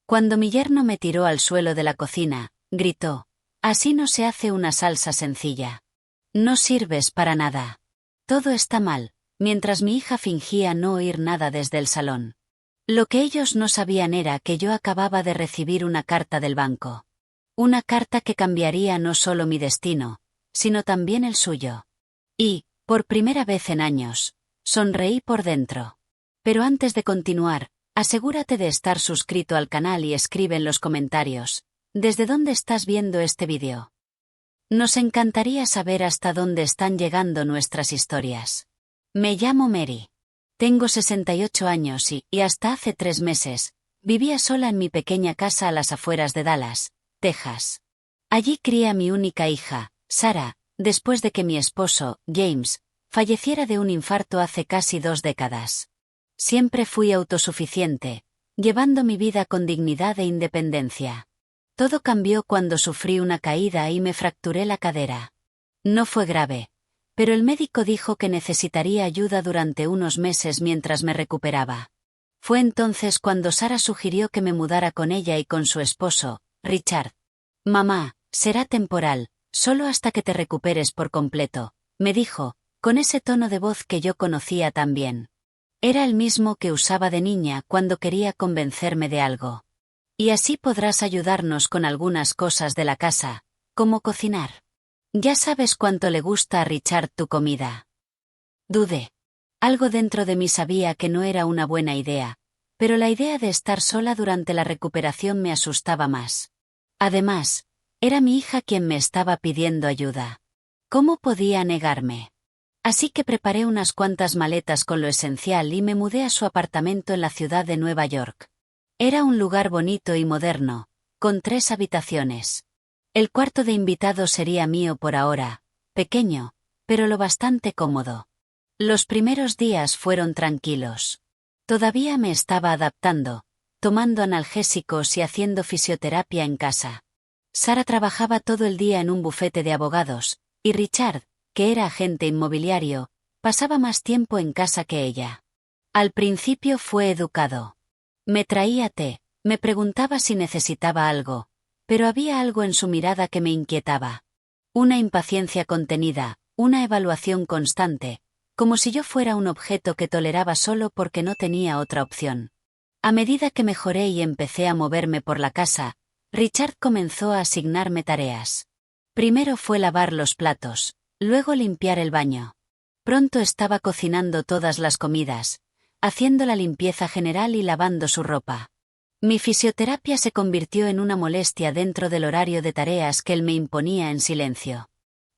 Cuando mi yerno me tiró al suelo de la cocina, gritó: «Así no se hace una salsa sencilla. No sirves para nada. Todo está mal», mientras mi hija fingía no oír nada desde el salón. Lo que ellos no sabían era que yo acababa de recibir una carta del banco. Una carta que cambiaría no solo mi destino, sino también el suyo. Y, por primera vez en años, sonreí por dentro. Pero antes de continuar, asegúrate de estar suscrito al canal y escribe en los comentarios, ¿desde dónde estás viendo este vídeo? Nos encantaría saber hasta dónde están llegando nuestras historias. Me llamo Mary. Tengo 68 años y hasta hace 3 meses, vivía sola en mi pequeña casa a las afueras de Dallas, Texas. Allí crié a mi única hija, Sarah, después de que mi esposo, James, falleciera de un infarto hace casi 2 décadas. Siempre fui autosuficiente, llevando mi vida con dignidad e independencia. Todo cambió cuando sufrí una caída y me fracturé la cadera. No fue grave, pero el médico dijo que necesitaría ayuda durante unos meses mientras me recuperaba. Fue entonces cuando Sarah sugirió que me mudara con ella y con su esposo, Richard. «Mamá, será temporal, solo hasta que te recuperes por completo», me dijo, con ese tono de voz que yo conocía tan bien. Era el mismo que usaba de niña cuando quería convencerme de algo. «Y así podrás ayudarnos con algunas cosas de la casa, como cocinar. Ya sabes cuánto le gusta a Richard tu comida». Dudé. Algo dentro de mí sabía que no era una buena idea, pero la idea de estar sola durante la recuperación me asustaba más. Además, era mi hija quien me estaba pidiendo ayuda. ¿Cómo podía negarme? Así que preparé unas cuantas maletas con lo esencial y me mudé a su apartamento en la ciudad de Nueva York. Era un lugar bonito y moderno, con 3 habitaciones. El cuarto de invitados sería mío por ahora, pequeño, pero lo bastante cómodo. Los primeros días fueron tranquilos. Todavía me estaba adaptando, tomando analgésicos y haciendo fisioterapia en casa. Sarah trabajaba todo el día en un bufete de abogados, y Richard, que era agente inmobiliario, pasaba más tiempo en casa que ella. Al principio fue educado. Me traía té, me preguntaba si necesitaba algo, pero había algo en su mirada que me inquietaba. Una impaciencia contenida, una evaluación constante, como si yo fuera un objeto que toleraba solo porque no tenía otra opción. A medida que mejoré y empecé a moverme por la casa, Richard comenzó a asignarme tareas. Primero fue lavar los platos, luego limpiar el baño. Pronto estaba cocinando todas las comidas, haciendo la limpieza general y lavando su ropa. Mi fisioterapia se convirtió en una molestia dentro del horario de tareas que él me imponía en silencio.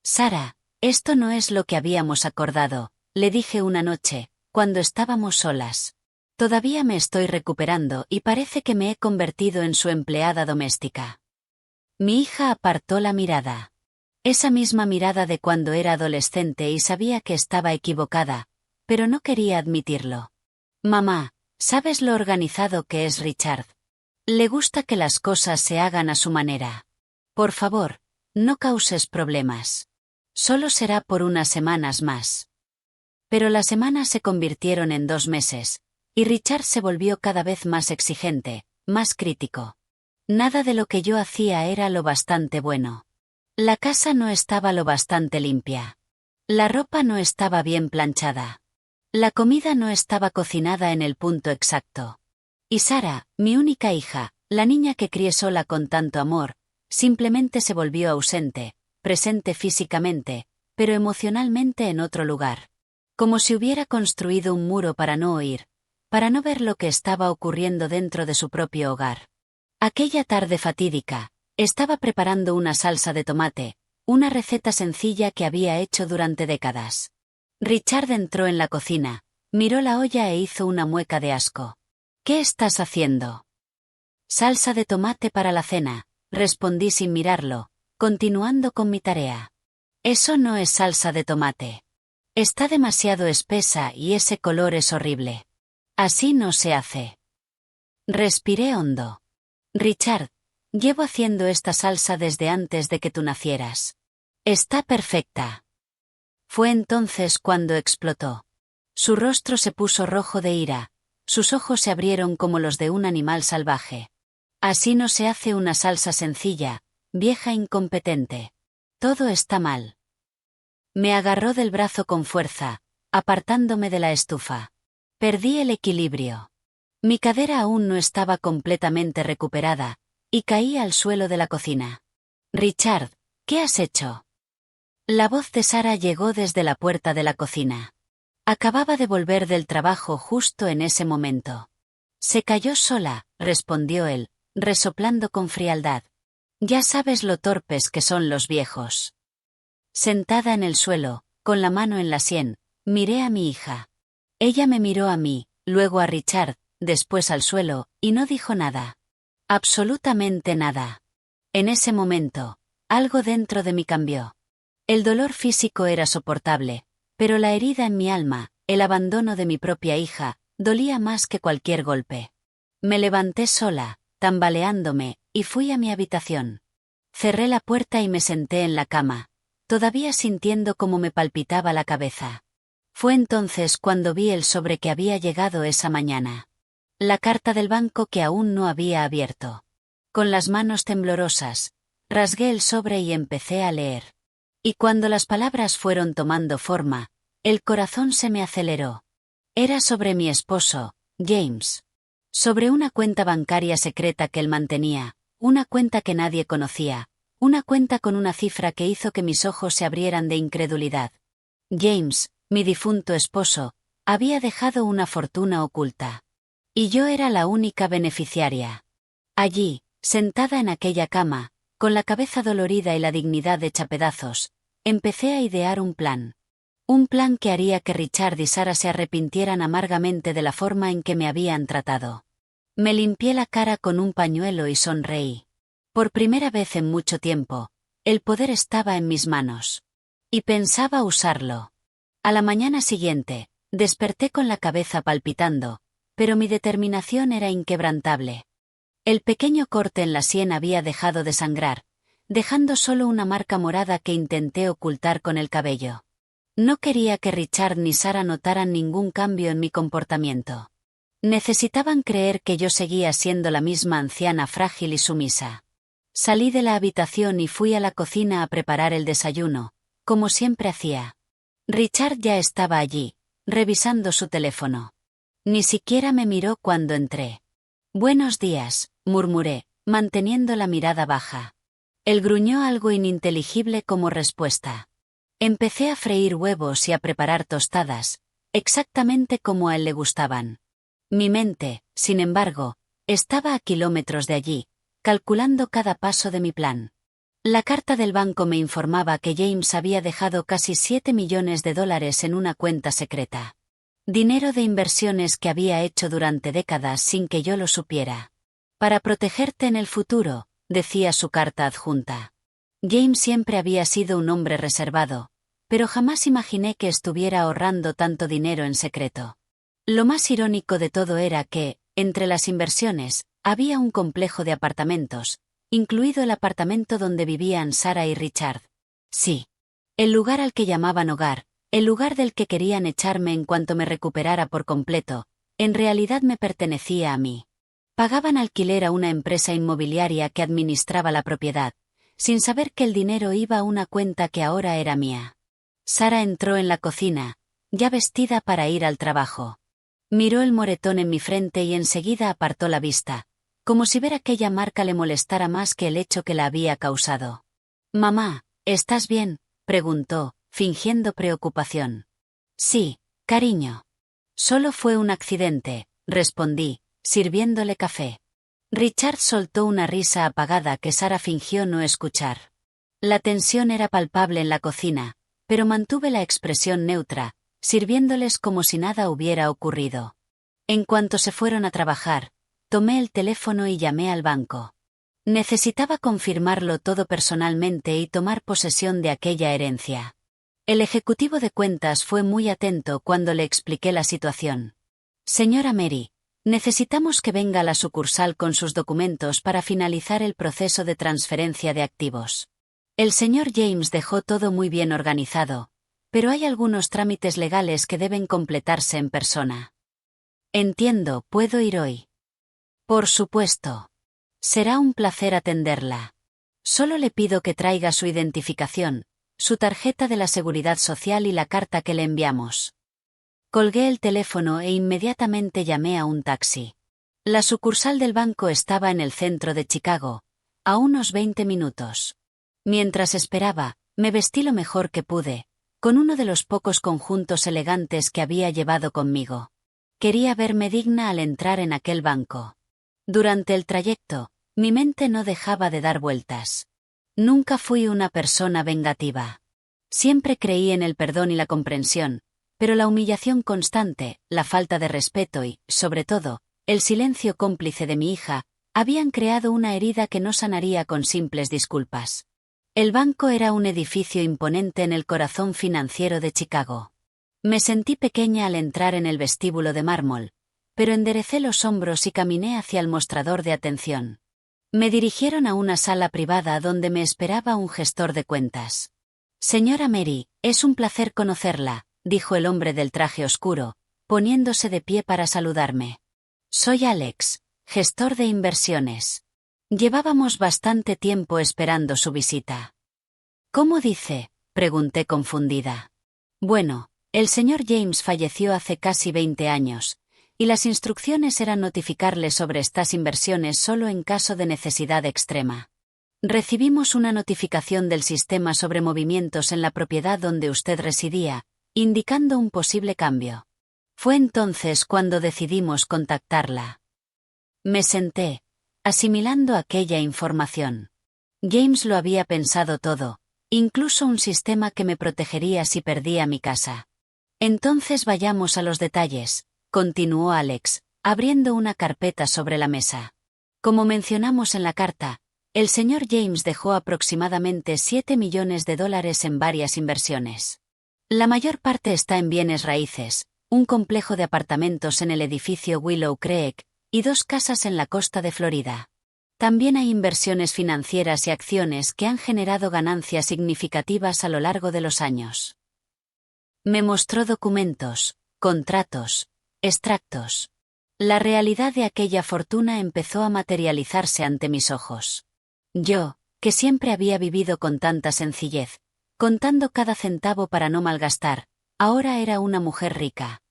«Sarah, esto no es lo que habíamos acordado», le dije una noche, cuando estábamos solas. «Todavía me estoy recuperando y parece que me he convertido en su empleada doméstica». Mi hija apartó la mirada. Esa misma mirada de cuando era adolescente y sabía que estaba equivocada, pero no quería admitirlo. «Mamá, ¿sabes lo organizado que es Richard? Le gusta que las cosas se hagan a su manera. Por favor, no causes problemas. Solo será por unas semanas más». Pero las semanas se convirtieron en 2 meses, y Richard se volvió cada vez más exigente, más crítico. Nada de lo que yo hacía era lo bastante bueno. La casa no estaba lo bastante limpia. La ropa no estaba bien planchada. La comida no estaba cocinada en el punto exacto. Y Sarah, mi única hija, la niña que crié sola con tanto amor, simplemente se volvió ausente, presente físicamente, pero emocionalmente en otro lugar. Como si hubiera construido un muro para no oír, para no ver lo que estaba ocurriendo dentro de su propio hogar. Aquella tarde fatídica, estaba preparando una salsa de tomate, una receta sencilla que había hecho durante décadas. Richard entró en la cocina, miró la olla e hizo una mueca de asco. «¿Qué estás haciendo?» «Salsa de tomate para la cena», respondí sin mirarlo, continuando con mi tarea. «Eso no es salsa de tomate. Está demasiado espesa y ese color es horrible. Así no se hace». Respiré hondo. «Richard, llevo haciendo esta salsa desde antes de que tú nacieras. Está perfecta». Fue entonces cuando explotó. Su rostro se puso rojo de ira, sus ojos se abrieron como los de un animal salvaje. Así no se hace una salsa sencilla, vieja incompetente. Todo está mal. Me agarró del brazo con fuerza, apartándome de la estufa. Perdí el equilibrio. Mi cadera aún no estaba completamente recuperada, y caí al suelo de la cocina. Richard, ¿qué has hecho? La voz de Sara llegó desde la puerta de la cocina. Acababa de volver del trabajo justo en ese momento. Se cayó sola, respondió él, resoplando con frialdad. Ya sabes lo torpes que son los viejos. Sentada en el suelo, con la mano en la sien, miré a mi hija. Ella me miró a mí, luego a Richard, después al suelo, y no dijo nada. Absolutamente nada. En ese momento, algo dentro de mí cambió. El dolor físico era soportable, pero la herida en mi alma, el abandono de mi propia hija, dolía más que cualquier golpe. Me levanté sola, tambaleándome, y fui a mi habitación. Cerré la puerta y me senté en la cama, todavía sintiendo cómo me palpitaba la cabeza. Fue entonces cuando vi el sobre que había llegado esa mañana. La carta del banco que aún no había abierto. Con las manos temblorosas, rasgué el sobre y empecé a leer. Y cuando las palabras fueron tomando forma, el corazón se me aceleró. Era sobre mi esposo, James. Sobre una cuenta bancaria secreta que él mantenía, una cuenta que nadie conocía, una cuenta con una cifra que hizo que mis ojos se abrieran de incredulidad. James, mi difunto esposo, había dejado una fortuna oculta. Y yo era la única beneficiaria. Allí, sentada en aquella cama, con la cabeza dolorida y la dignidad hecha pedazos, empecé a idear un plan. Un plan que haría que Richard y Sara se arrepintieran amargamente de la forma en que me habían tratado. Me limpié la cara con un pañuelo y sonreí. Por primera vez en mucho tiempo, el poder estaba en mis manos. Y pensaba usarlo. A la mañana siguiente, desperté con la cabeza palpitando, pero mi determinación era inquebrantable. El pequeño corte en la sien había dejado de sangrar, dejando solo una marca morada que intenté ocultar con el cabello. No quería que Richard ni Sara notaran ningún cambio en mi comportamiento. Necesitaban creer que yo seguía siendo la misma anciana frágil y sumisa. Salí de la habitación y fui a la cocina a preparar el desayuno, como siempre hacía. Richard ya estaba allí, revisando su teléfono. Ni siquiera me miró cuando entré. «Buenos días», murmuré, manteniendo la mirada baja. Él gruñó algo ininteligible como respuesta. Empecé a freír huevos y a preparar tostadas, exactamente como a él le gustaban. Mi mente, sin embargo, estaba a kilómetros de allí, calculando cada paso de mi plan. La carta del banco me informaba que James había dejado casi $7 millones en una cuenta secreta. Dinero de inversiones que había hecho durante décadas sin que yo lo supiera. Para protegerte en el futuro, decía su carta adjunta. James siempre había sido un hombre reservado, pero jamás imaginé que estuviera ahorrando tanto dinero en secreto. Lo más irónico de todo era que, entre las inversiones, había un complejo de apartamentos, incluido el apartamento donde vivían Sara y Richard. Sí. El lugar al que llamaban hogar, el lugar del que querían echarme en cuanto me recuperara por completo, en realidad me pertenecía a mí. Pagaban alquiler a una empresa inmobiliaria que administraba la propiedad, sin saber que el dinero iba a una cuenta que ahora era mía. Sara entró en la cocina, ya vestida para ir al trabajo. Miró el moretón en mi frente y enseguida apartó la vista, como si ver aquella marca le molestara más que el hecho que la había causado. «Mamá, ¿estás bien?», preguntó, fingiendo preocupación. «Sí, cariño. Solo fue un accidente», respondí, sirviéndole café. Richard soltó una risa apagada que Sara fingió no escuchar. La tensión era palpable en la cocina, pero mantuve la expresión neutra, sirviéndoles como si nada hubiera ocurrido. En cuanto se fueron a trabajar, tomé el teléfono y llamé al banco. Necesitaba confirmarlo todo personalmente y tomar posesión de aquella herencia. El ejecutivo de cuentas fue muy atento cuando le expliqué la situación. «Señora Mary, necesitamos que venga a la sucursal con sus documentos para finalizar el proceso de transferencia de activos. El señor James dejó todo muy bien organizado, pero hay algunos trámites legales que deben completarse en persona». «Entiendo, ¿puedo ir hoy?». «Por supuesto». Será un placer atenderla. Solo le pido que traiga su identificación, su tarjeta de la Seguridad Social y la carta que le enviamos. Colgué el teléfono e inmediatamente llamé a un taxi. La sucursal del banco estaba en el centro de Chicago, a unos 20 minutos. Mientras esperaba, me vestí lo mejor que pude, con uno de los pocos conjuntos elegantes que había llevado conmigo. Quería verme digna al entrar en aquel banco. Durante el trayecto, mi mente no dejaba de dar vueltas. Nunca fui una persona vengativa. Siempre creí en el perdón y la comprensión, pero la humillación constante, la falta de respeto y, sobre todo, el silencio cómplice de mi hija, habían creado una herida que no sanaría con simples disculpas. El banco era un edificio imponente en el corazón financiero de Chicago. Me sentí pequeña al entrar en el vestíbulo de mármol, pero enderecé los hombros y caminé hacia el mostrador de atención. Me dirigieron a una sala privada donde me esperaba un gestor de cuentas. Señora Mary, es un placer conocerla, dijo el hombre del traje oscuro, poniéndose de pie para saludarme. Soy Alex, gestor de inversiones. Llevábamos bastante tiempo esperando su visita. ¿Cómo dice?, pregunté confundida. Bueno, el señor James falleció hace casi 20 años, y las instrucciones eran notificarle sobre estas inversiones solo en caso de necesidad extrema. Recibimos una notificación del sistema sobre movimientos en la propiedad donde usted residía, indicando un posible cambio. Fue entonces cuando decidimos contactarla. Me senté, asimilando aquella información. James lo había pensado todo, incluso un sistema que me protegería si perdía mi casa. Entonces vayamos a los detalles, continuó Alex, abriendo una carpeta sobre la mesa. Como mencionamos en la carta, el señor James dejó aproximadamente $7 millones en varias inversiones. La mayor parte está en bienes raíces, un complejo de apartamentos en el edificio Willow Creek, y 2 casas en la costa de Florida. También hay inversiones financieras y acciones que han generado ganancias significativas a lo largo de los años. Me mostró documentos, contratos, extractos. La realidad de aquella fortuna empezó a materializarse ante mis ojos. Yo, que siempre había vivido con tanta sencillez, contando cada centavo para no malgastar, ahora era una mujer rica.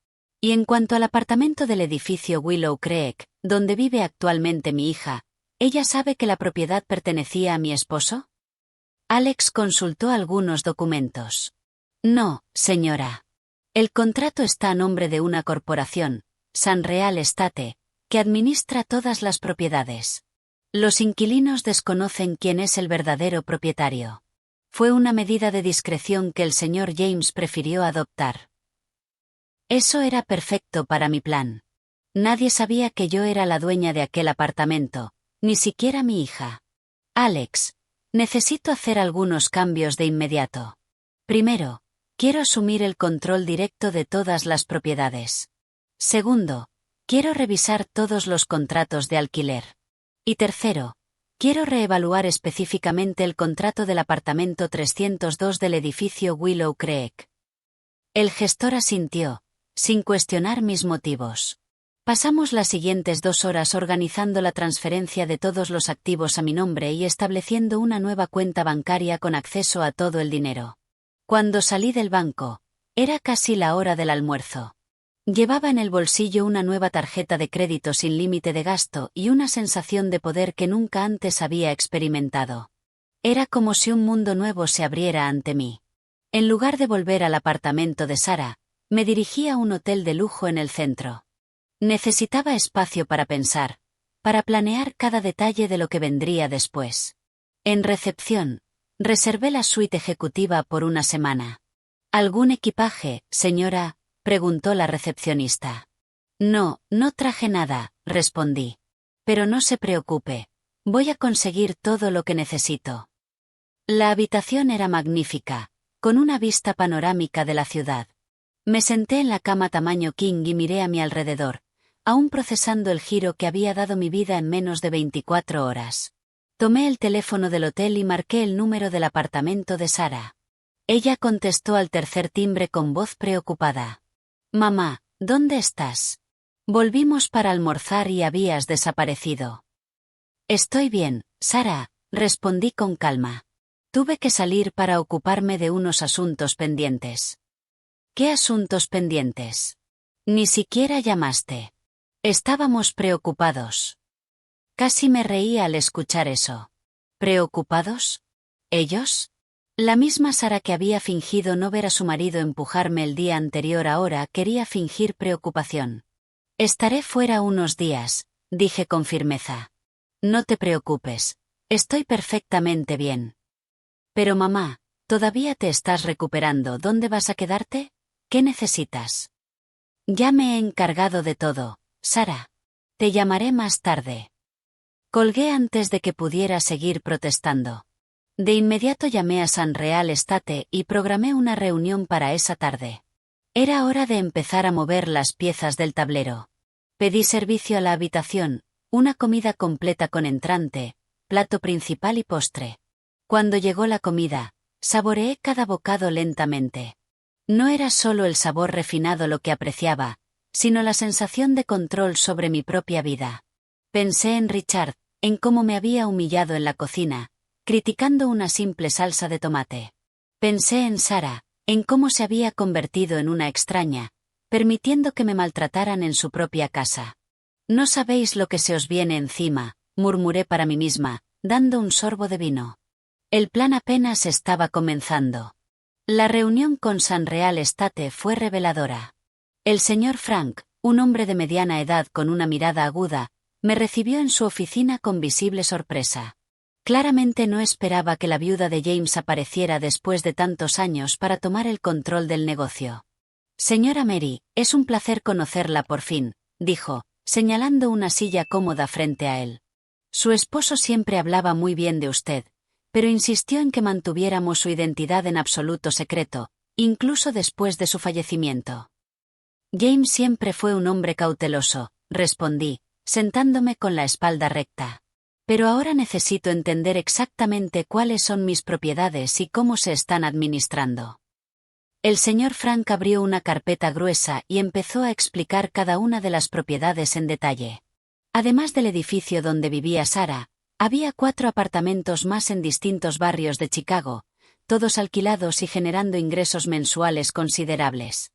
Y en cuanto al apartamento del edificio Willow Creek, donde vive actualmente mi hija, ¿ella sabe que la propiedad pertenecía a mi esposo? Alex consultó algunos documentos. No, señora. El contrato está a nombre de una corporación, San Real Estate, que administra todas las propiedades. Los inquilinos desconocen quién es el verdadero propietario. Fue una medida de discreción que el señor James prefirió adoptar. Eso era perfecto para mi plan. Nadie sabía que yo era la dueña de aquel apartamento, ni siquiera mi hija. Alex, necesito hacer algunos cambios de inmediato. Primero, quiero asumir el control directo de todas las propiedades. Segundo, quiero revisar todos los contratos de alquiler. Y tercero, quiero reevaluar específicamente el contrato del apartamento 302 del edificio Willow Creek. El gestor asintió, sin cuestionar mis motivos. Pasamos las siguientes 2 horas organizando la transferencia de todos los activos a mi nombre y estableciendo una nueva cuenta bancaria con acceso a todo el dinero. Cuando salí del banco, era casi la hora del almuerzo. Llevaba en el bolsillo una nueva tarjeta de crédito sin límite de gasto y una sensación de poder que nunca antes había experimentado. Era como si un mundo nuevo se abriera ante mí. En lugar de volver al apartamento de Sarah, me dirigí a un hotel de lujo en el centro. Necesitaba espacio para pensar, para planear cada detalle de lo que vendría después. En recepción, reservé la suite ejecutiva por una semana. ¿Algún equipaje, señora?, preguntó la recepcionista. No, no traje nada, respondí. Pero no se preocupe, voy a conseguir todo lo que necesito. La habitación era magnífica, con una vista panorámica de la ciudad. Me senté en la cama tamaño king y miré a mi alrededor, aún procesando el giro que había dado mi vida en menos de 24 horas. Tomé el teléfono del hotel y marqué el número del apartamento de Sarah. Ella contestó al tercer timbre con voz preocupada. Mamá, ¿dónde estás? Volvimos para almorzar y habías desaparecido. Estoy bien, Sara, respondí con calma. Tuve que salir para ocuparme de unos asuntos pendientes. ¿Qué asuntos pendientes? Ni siquiera llamaste. Estábamos preocupados. Casi me reí al escuchar eso. ¿Preocupados? ¿Ellos? La misma Sara que había fingido no ver a su marido empujarme el día anterior ahora quería fingir preocupación. Estaré fuera unos días, dije con firmeza. No te preocupes, estoy perfectamente bien. Pero mamá, ¿todavía te estás recuperando? ¿Dónde vas a quedarte? ¿Qué necesitas? Ya me he encargado de todo, Sara. Te llamaré más tarde. Colgué antes de que pudiera seguir protestando. De inmediato llamé a San Real Estate y programé una reunión para esa tarde. Era hora de empezar a mover las piezas del tablero. Pedí servicio a la habitación, una comida completa con entrante, plato principal y postre. Cuando llegó la comida, saboreé cada bocado lentamente. No era solo el sabor refinado lo que apreciaba, sino la sensación de control sobre mi propia vida. Pensé en Richard, en cómo me había humillado en la cocina, criticando una simple salsa de tomate. Pensé en Sara, en cómo se había convertido en una extraña, permitiendo que me maltrataran en su propia casa. No sabéis lo que se os viene encima, murmuré para mí misma, dando un sorbo de vino. El plan apenas estaba comenzando. La reunión con San Real Estate fue reveladora. El señor Frank, un hombre de mediana edad con una mirada aguda, me recibió en su oficina con visible sorpresa. Claramente no esperaba que la viuda de James apareciera después de tantos años para tomar el control del negocio. Señora Mary, es un placer conocerla por fin, dijo, señalando una silla cómoda frente a él. Su esposo siempre hablaba muy bien de usted, pero insistió en que mantuviéramos su identidad en absoluto secreto, incluso después de su fallecimiento. James siempre fue un hombre cauteloso, respondí, sentándome con la espalda recta. Pero ahora necesito entender exactamente cuáles son mis propiedades y cómo se están administrando. El señor Frank abrió una carpeta gruesa y empezó a explicar cada una de las propiedades en detalle. Además del edificio donde vivía Sara, había 4 apartamentos más en distintos barrios de Chicago, todos alquilados y generando ingresos mensuales considerables.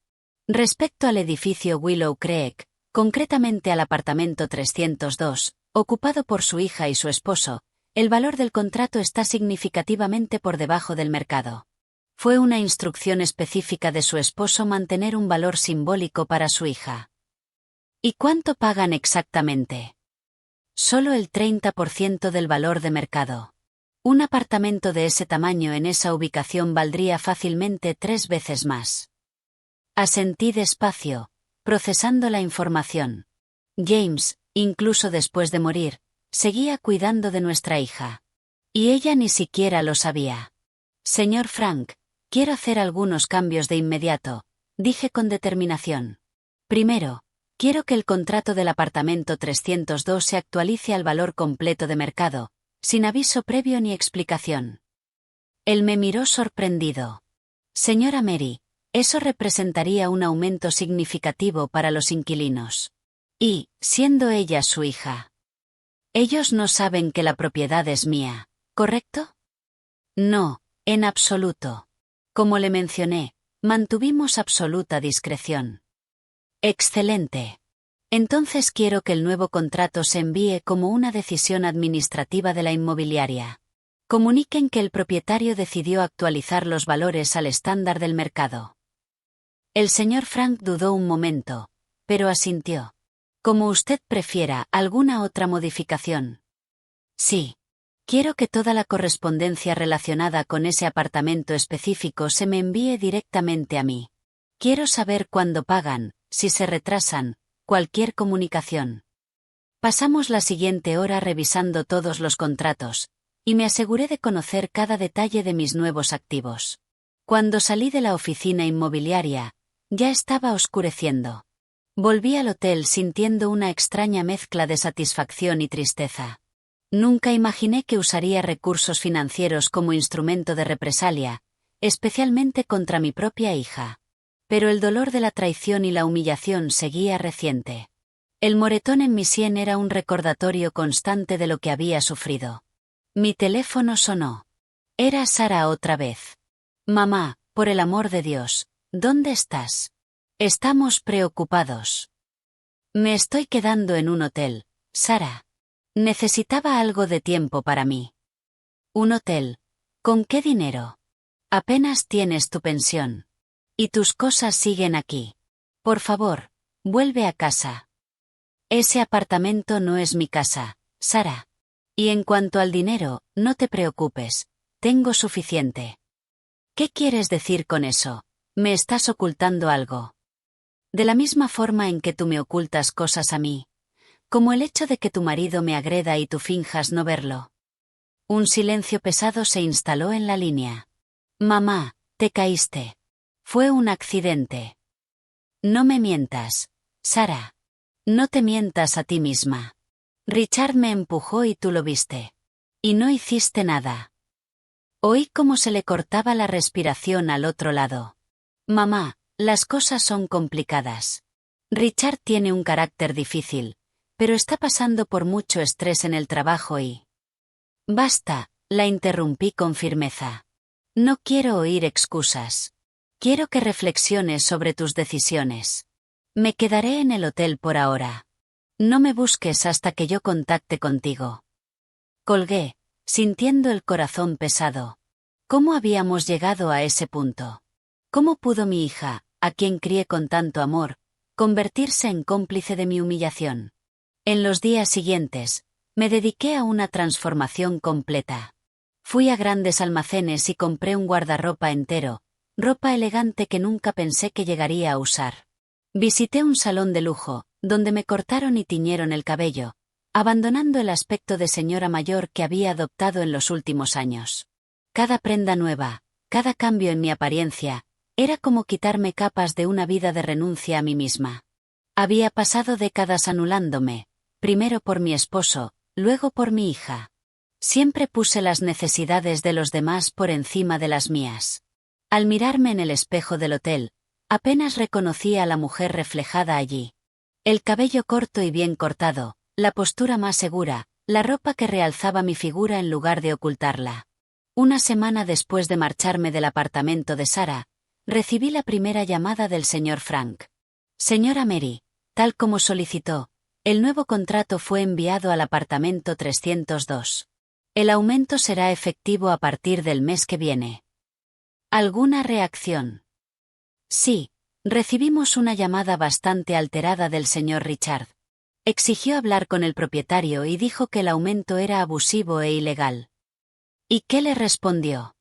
Respecto al edificio Willow Creek, concretamente al apartamento 302, ocupado por su hija y su esposo, el valor del contrato está significativamente por debajo del mercado. Fue una instrucción específica de su esposo mantener un valor simbólico para su hija. ¿Y cuánto pagan exactamente? Solo el 30% del valor de mercado. Un apartamento de ese tamaño en esa ubicación valdría fácilmente 3 veces más. Asentí despacio, procesando la información. James, incluso después de morir, seguía cuidando de nuestra hija. Y ella ni siquiera lo sabía. Señor Frank, quiero hacer algunos cambios de inmediato, dije con determinación. Primero, quiero que el contrato del apartamento 302 se actualice al valor completo de mercado, sin aviso previo ni explicación. Él me miró sorprendido. Señora Mary, eso representaría un aumento significativo para los inquilinos. Y, siendo ella su hija. Ellos no saben que la propiedad es mía, ¿correcto? No, en absoluto. Como le mencioné, mantuvimos absoluta discreción. Excelente. Entonces quiero que el nuevo contrato se envíe como una decisión administrativa de la inmobiliaria. Comuniquen que el propietario decidió actualizar los valores al estándar del mercado. El señor Frank dudó un momento, pero asintió. Como usted prefiera, ¿alguna otra modificación? Sí. Quiero que toda la correspondencia relacionada con ese apartamento específico se me envíe directamente a mí. Quiero saber cuándo pagan, si se retrasan, cualquier comunicación. Pasamos la siguiente hora revisando todos los contratos, y me aseguré de conocer cada detalle de mis nuevos activos. Cuando salí de la oficina inmobiliaria, ya estaba oscureciendo. Volví al hotel sintiendo una extraña mezcla de satisfacción y tristeza. Nunca imaginé que usaría recursos financieros como instrumento de represalia, especialmente contra mi propia hija. Pero el dolor de la traición y la humillación seguía reciente. El moretón en mi sien era un recordatorio constante de lo que había sufrido. Mi teléfono sonó. Era Sara otra vez. Mamá, por el amor de Dios, ¿dónde estás? Estamos preocupados. Me estoy quedando en un hotel, Sara. Necesitaba algo de tiempo para mí. ¿Un hotel? ¿Con qué dinero? Apenas tienes tu pensión. Y tus cosas siguen aquí. Por favor, vuelve a casa. Ese apartamento no es mi casa, Sara. Y en cuanto al dinero, no te preocupes, tengo suficiente. ¿Qué quieres decir con eso? ¿Me estás ocultando algo? De la misma forma en que tú me ocultas cosas a mí. Como el hecho de que tu marido me agreda y tú finjas no verlo. Un silencio pesado se instaló en la línea. Mamá, te caíste. Fue un accidente. No me mientas, Sara. No te mientas a ti misma. Richard me empujó y tú lo viste. Y no hiciste nada. Oí cómo se le cortaba la respiración al otro lado. Mamá, las cosas son complicadas. Richard tiene un carácter difícil, pero está pasando por mucho estrés en el trabajo y... Basta, la interrumpí con firmeza. No quiero oír excusas. Quiero que reflexiones sobre tus decisiones. Me quedaré en el hotel por ahora. No me busques hasta que yo contacte contigo. Colgué, sintiendo el corazón pesado. ¿Cómo habíamos llegado a ese punto? ¿Cómo pudo mi hija, a quien crié con tanto amor, convertirse en cómplice de mi humillación? En los días siguientes, me dediqué a una transformación completa. Fui a grandes almacenes y compré un guardarropa entero, ropa elegante que nunca pensé que llegaría a usar. Visité un salón de lujo, donde me cortaron y tiñeron el cabello, abandonando el aspecto de señora mayor que había adoptado en los últimos años. Cada prenda nueva, cada cambio en mi apariencia, era como quitarme capas de una vida de renuncia a mí misma. Había pasado décadas anulándome, primero por mi esposo, luego por mi hija. Siempre puse las necesidades de los demás por encima de las mías. Al mirarme en el espejo del hotel, apenas reconocí a la mujer reflejada allí. El cabello corto y bien cortado, la postura más segura, la ropa que realzaba mi figura en lugar de ocultarla. Una semana después de marcharme del apartamento de Sara, recibí la primera llamada del señor Frank. Señora Mary, tal como solicitó, el nuevo contrato fue enviado al apartamento 302. El aumento será efectivo a partir del mes que viene. ¿Alguna reacción? Sí, recibimos una llamada bastante alterada del señor Richard. Exigió hablar con el propietario y dijo que el aumento era abusivo e ilegal. ¿Y qué le respondió?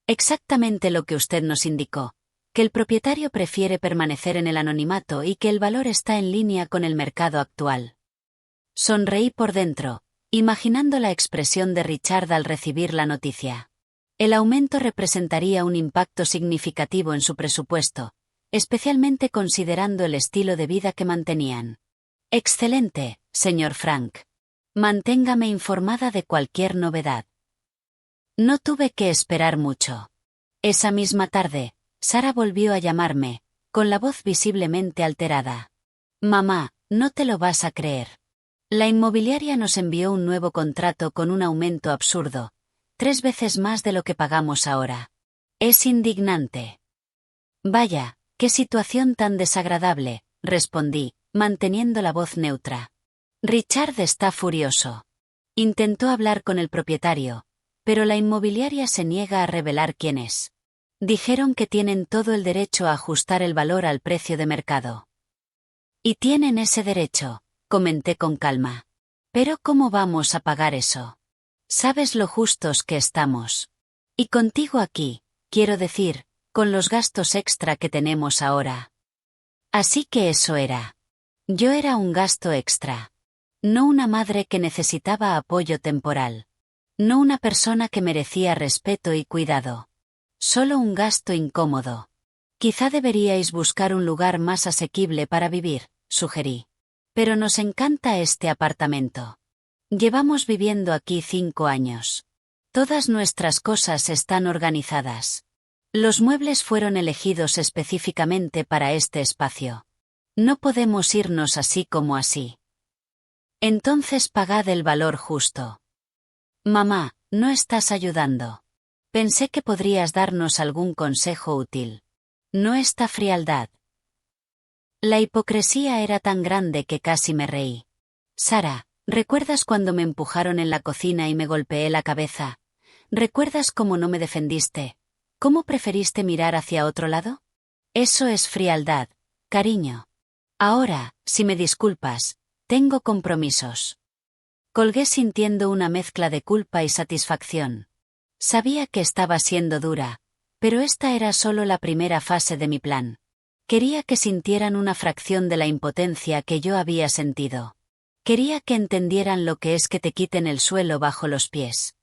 Exactamente lo que usted nos indicó, que el propietario prefiere permanecer en el anonimato y que el valor está en línea con el mercado actual. Sonreí por dentro, imaginando la expresión de Richard al recibir la noticia. El aumento representaría un impacto significativo en su presupuesto, especialmente considerando el estilo de vida que mantenían. Excelente, señor Frank. Manténgame informada de cualquier novedad. No tuve que esperar mucho. Esa misma tarde, Sara volvió a llamarme, con la voz visiblemente alterada. Mamá, no te lo vas a creer. La inmobiliaria nos envió un nuevo contrato con un aumento absurdo, 3 veces más de lo que pagamos ahora. Es indignante. Vaya, qué situación tan desagradable, respondí, manteniendo la voz neutra. Richard está furioso. Intentó hablar con el propietario, pero la inmobiliaria se niega a revelar quién es. Dijeron que tienen todo el derecho a ajustar el valor al precio de mercado. Y tienen ese derecho, comenté con calma. Pero ¿cómo vamos a pagar eso? Sabes lo justos que estamos. Y contigo aquí, quiero decir, con los gastos extra que tenemos ahora. Así que eso era. Yo era un gasto extra. No una madre que necesitaba apoyo temporal. No una persona que merecía respeto y cuidado. Solo un gasto incómodo. Quizá deberíais buscar un lugar más asequible para vivir, sugerí. Pero nos encanta este apartamento. Llevamos viviendo aquí 5 años. Todas nuestras cosas están organizadas. Los muebles fueron elegidos específicamente para este espacio. No podemos irnos así como así. Entonces pagad el valor justo. Mamá, no estás ayudando. Pensé que podrías darnos algún consejo útil. No esta frialdad. La hipocresía era tan grande que casi me reí. Sara, ¿recuerdas cuando me empujaron en la cocina y me golpeé la cabeza? ¿Recuerdas cómo no me defendiste? ¿Cómo preferiste mirar hacia otro lado? Eso es frialdad, cariño. Ahora, si me disculpas, tengo compromisos. Colgué sintiendo una mezcla de culpa y satisfacción. Sabía que estaba siendo dura, pero esta era solo la primera fase de mi plan. Quería que sintieran una fracción de la impotencia que yo había sentido. Quería que entendieran lo que es que te quiten el suelo bajo los pies.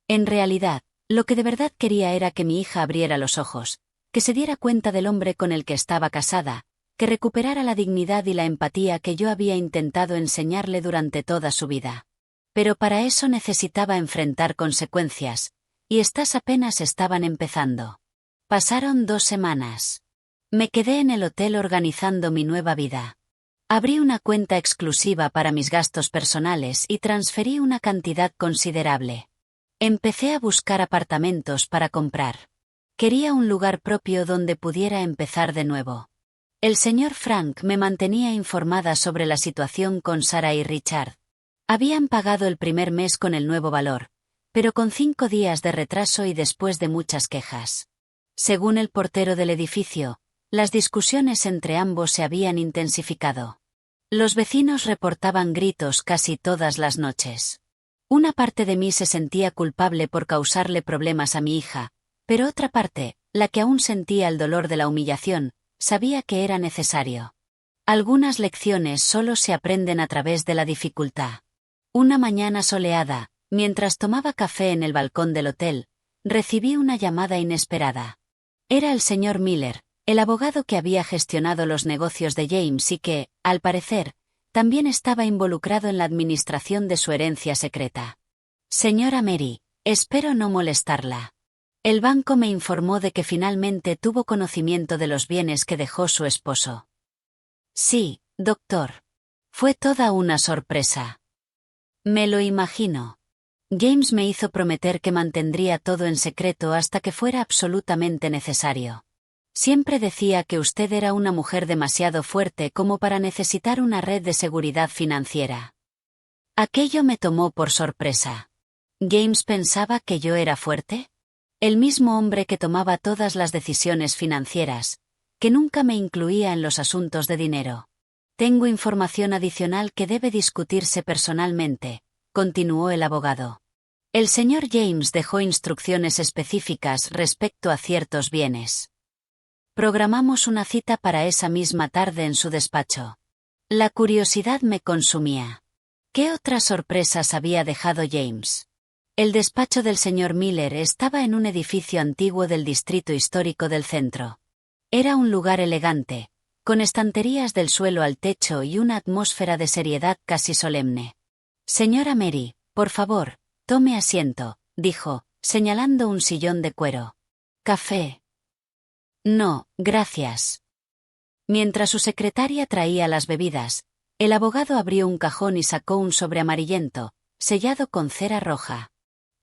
En realidad, lo que de verdad quería era que mi hija abriera los ojos, que se diera cuenta del hombre con el que estaba casada, que recuperara la dignidad y la empatía que yo había intentado enseñarle durante toda su vida. Pero para eso necesitaba enfrentar consecuencias, y estas apenas estaban empezando. Pasaron 2 semanas. Me quedé en el hotel organizando mi nueva vida. Abrí una cuenta exclusiva para mis gastos personales y transferí una cantidad considerable. Empecé a buscar apartamentos para comprar. Quería un lugar propio donde pudiera empezar de nuevo. El señor Frank me mantenía informada sobre la situación con Sara y Richard. Habían pagado el primer mes con el nuevo valor, pero con 5 días de retraso y después de muchas quejas. Según el portero del edificio, las discusiones entre ambos se habían intensificado. Los vecinos reportaban gritos casi todas las noches. Una parte de mí se sentía culpable por causarle problemas a mi hija, pero otra parte, la que aún sentía el dolor de la humillación, sabía que era necesario. Algunas lecciones solo se aprenden a través de la dificultad. Una mañana soleada, mientras tomaba café en el balcón del hotel, recibí una llamada inesperada. Era el señor Miller, el abogado que había gestionado los negocios de James y que, al parecer, también estaba involucrado en la administración de su herencia secreta. Señora Mary, espero no molestarla. El banco me informó de que finalmente tuvo conocimiento de los bienes que dejó su esposo. Sí, doctor. Fue toda una sorpresa. Me lo imagino. James me hizo prometer que mantendría todo en secreto hasta que fuera absolutamente necesario. Siempre decía que usted era una mujer demasiado fuerte como para necesitar una red de seguridad financiera. Aquello me tomó por sorpresa. ¿James pensaba que yo era fuerte? El mismo hombre que tomaba todas las decisiones financieras, que nunca me incluía en los asuntos de dinero. Tengo información adicional que debe discutirse personalmente, continuó el abogado. El señor James dejó instrucciones específicas respecto a ciertos bienes. Programamos una cita para esa misma tarde en su despacho. La curiosidad me consumía. ¿Qué otras sorpresas había dejado James? El despacho del señor Miller estaba en un edificio antiguo del distrito histórico del centro. Era un lugar elegante, con estanterías del suelo al techo y una atmósfera de seriedad casi solemne. Señora Mary, por favor, tome asiento, dijo, señalando un sillón de cuero. ¿Café? No, gracias. Mientras su secretaria traía las bebidas, el abogado abrió un cajón y sacó un sobre amarillento, sellado con cera roja.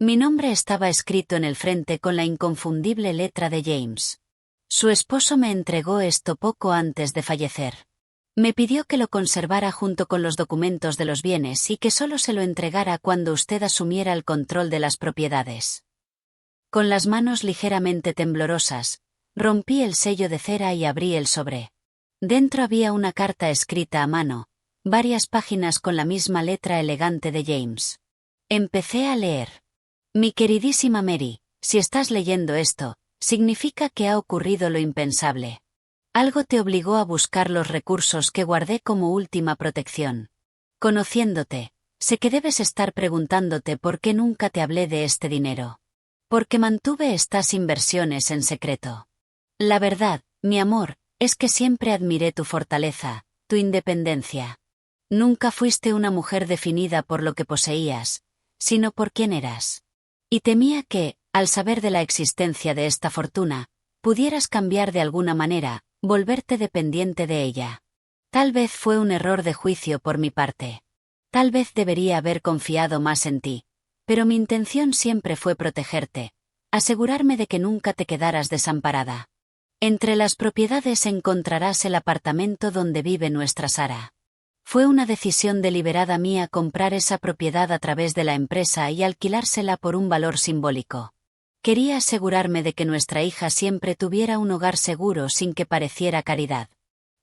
Mi nombre estaba escrito en el frente con la inconfundible letra de James. Su esposo me entregó esto poco antes de fallecer. Me pidió que lo conservara junto con los documentos de los bienes y que solo se lo entregara cuando usted asumiera el control de las propiedades. Con las manos ligeramente temblorosas, rompí el sello de cera y abrí el sobre. Dentro había una carta escrita a mano, varias páginas con la misma letra elegante de James. Empecé a leer. Mi queridísima Mary, si estás leyendo esto, significa que ha ocurrido lo impensable. Algo te obligó a buscar los recursos que guardé como última protección. Conociéndote, sé que debes estar preguntándote por qué nunca te hablé de este dinero. Porque mantuve estas inversiones en secreto. La verdad, mi amor, es que siempre admiré tu fortaleza, tu independencia. Nunca fuiste una mujer definida por lo que poseías, sino por quién eras. Y temía que, al saber de la existencia de esta fortuna, pudieras cambiar de alguna manera, volverte dependiente de ella. Tal vez fue un error de juicio por mi parte. Tal vez debería haber confiado más en ti, pero mi intención siempre fue protegerte, asegurarme de que nunca te quedaras desamparada. Entre las propiedades encontrarás el apartamento donde vive nuestra Sara. Fue una decisión deliberada mía comprar esa propiedad a través de la empresa y alquilársela por un valor simbólico. Quería asegurarme de que nuestra hija siempre tuviera un hogar seguro sin que pareciera caridad.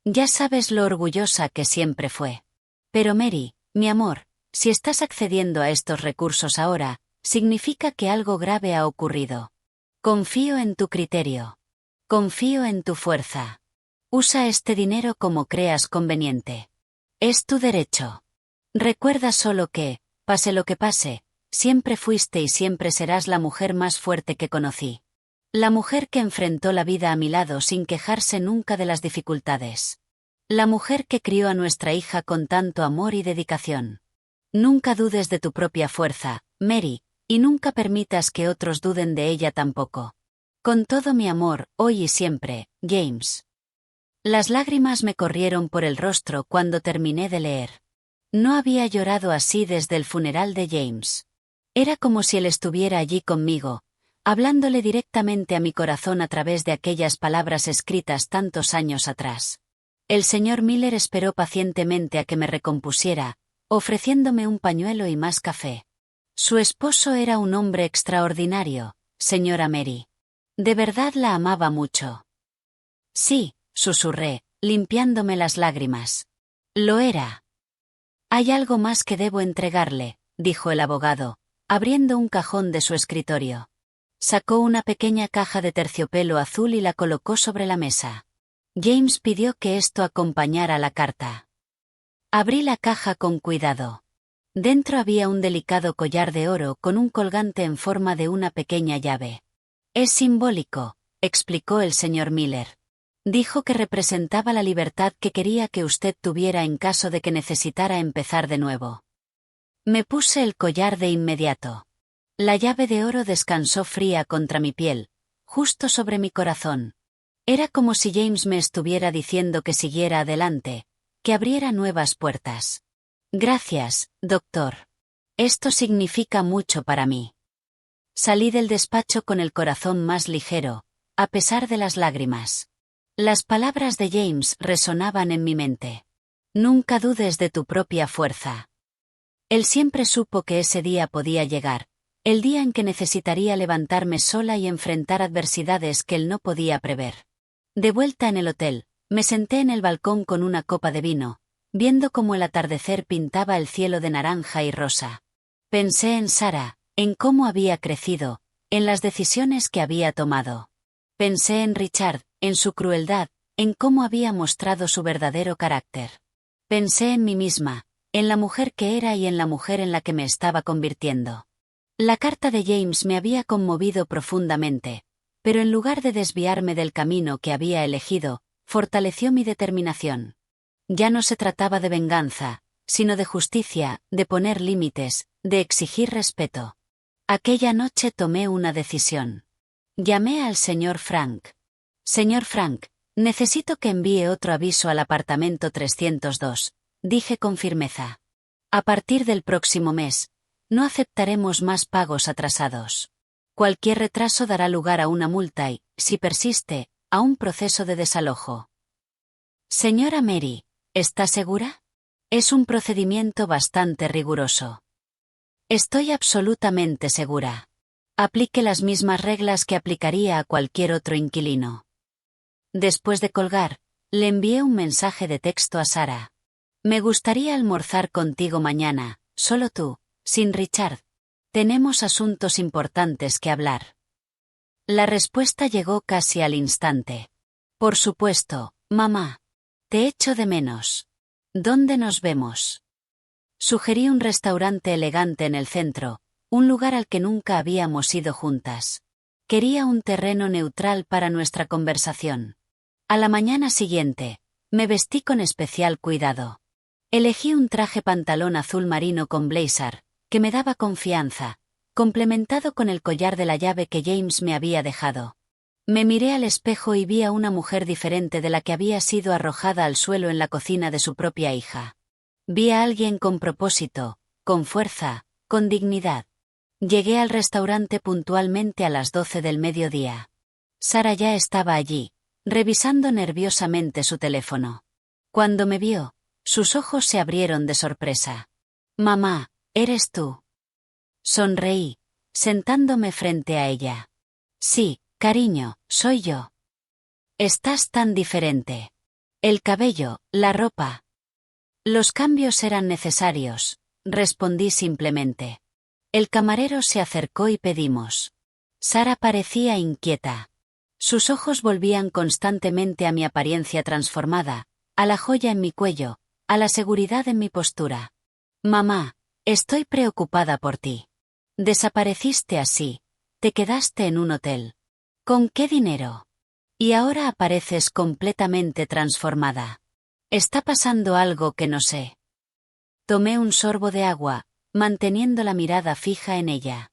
Ya sabes lo orgullosa que siempre fue. Pero Mary, mi amor, si estás accediendo a estos recursos ahora, significa que algo grave ha ocurrido. Confío en tu criterio. Confío en tu fuerza. Usa este dinero como creas conveniente. Es tu derecho. Recuerda solo que, pase lo que pase, siempre fuiste y siempre serás la mujer más fuerte que conocí. La mujer que enfrentó la vida a mi lado sin quejarse nunca de las dificultades. La mujer que crió a nuestra hija con tanto amor y dedicación. Nunca dudes de tu propia fuerza, Mary, y nunca permitas que otros duden de ella tampoco. Con todo mi amor, hoy y siempre, James. Las lágrimas me corrieron por el rostro cuando terminé de leer. No había llorado así desde el funeral de James. Era como si él estuviera allí conmigo, hablándole directamente a mi corazón a través de aquellas palabras escritas tantos años atrás. El señor Miller esperó pacientemente a que me recompusiera, ofreciéndome un pañuelo y más café. Su esposo era un hombre extraordinario, señora Mary. De verdad la amaba mucho. Sí, susurré, limpiándome las lágrimas. Lo era. Hay algo más que debo entregarle, dijo el abogado, abriendo un cajón de su escritorio. Sacó una pequeña caja de terciopelo azul y la colocó sobre la mesa. James pidió que esto acompañara la carta. Abrí la caja con cuidado. Dentro había un delicado collar de oro con un colgante en forma de una pequeña llave. Es simbólico, explicó el señor Miller. Dijo que representaba la libertad que quería que usted tuviera en caso de que necesitara empezar de nuevo. Me puse el collar de inmediato. La llave de oro descansó fría contra mi piel, justo sobre mi corazón. Era como si James me estuviera diciendo que siguiera adelante, que abriera nuevas puertas. Gracias, doctor. Esto significa mucho para mí. Salí del despacho con el corazón más ligero, a pesar de las lágrimas. Las palabras de James resonaban en mi mente. Nunca dudes de tu propia fuerza. Él siempre supo que ese día podía llegar, el día en que necesitaría levantarme sola y enfrentar adversidades que él no podía prever. De vuelta en el hotel, me senté en el balcón con una copa de vino, viendo cómo el atardecer pintaba el cielo de naranja y rosa. Pensé en Sara, en cómo había crecido, en las decisiones que había tomado. Pensé en Richard, en su crueldad, en cómo había mostrado su verdadero carácter. Pensé en mí misma, en la mujer que era y en la mujer en la que me estaba convirtiendo. La carta de James me había conmovido profundamente, pero en lugar de desviarme del camino que había elegido, fortaleció mi determinación. Ya no se trataba de venganza, sino de justicia, de poner límites, de exigir respeto. Aquella noche tomé una decisión. Llamé al señor Frank. Señor Frank, necesito que envíe otro aviso al apartamento 302, dije con firmeza. A partir del próximo mes, no aceptaremos más pagos atrasados. Cualquier retraso dará lugar a una multa y, si persiste, a un proceso de desalojo. Señora Mary, ¿está segura? Es un procedimiento bastante riguroso. Estoy absolutamente segura. Aplique las mismas reglas que aplicaría a cualquier otro inquilino. Después de colgar, le envié un mensaje de texto a Sara. Me gustaría almorzar contigo mañana, solo tú, sin Richard. Tenemos asuntos importantes que hablar. La respuesta llegó casi al instante. Por supuesto, mamá. Te echo de menos. ¿Dónde nos vemos? Sugerí un restaurante elegante en el centro, un lugar al que nunca habíamos ido juntas. Quería un terreno neutral para nuestra conversación. A la mañana siguiente, me vestí con especial cuidado. Elegí un traje pantalón azul marino con blazer, que me daba confianza, complementado con el collar de la llave que James me había dejado. Me miré al espejo y vi a una mujer diferente de la que había sido arrojada al suelo en la cocina de su propia hija. Vi a alguien con propósito, con fuerza, con dignidad. Llegué al restaurante puntualmente a las 12 del mediodía. Sara ya estaba allí, revisando nerviosamente su teléfono. Cuando me vio, sus ojos se abrieron de sorpresa. «Mamá, ¿eres tú?». Sonreí, sentándome frente a ella. «Sí, cariño, soy yo». «Estás tan diferente. El cabello, la ropa». «Los cambios eran necesarios», respondí simplemente. El camarero se acercó y pedimos. Sara parecía inquieta. Sus ojos volvían constantemente a mi apariencia transformada, a la joya en mi cuello, a la seguridad en mi postura. «Mamá, estoy preocupada por ti. Desapareciste así, te quedaste en un hotel. ¿Con qué dinero? Y ahora apareces completamente transformada. Está pasando algo que no sé». Tomé un sorbo de agua, manteniendo la mirada fija en ella.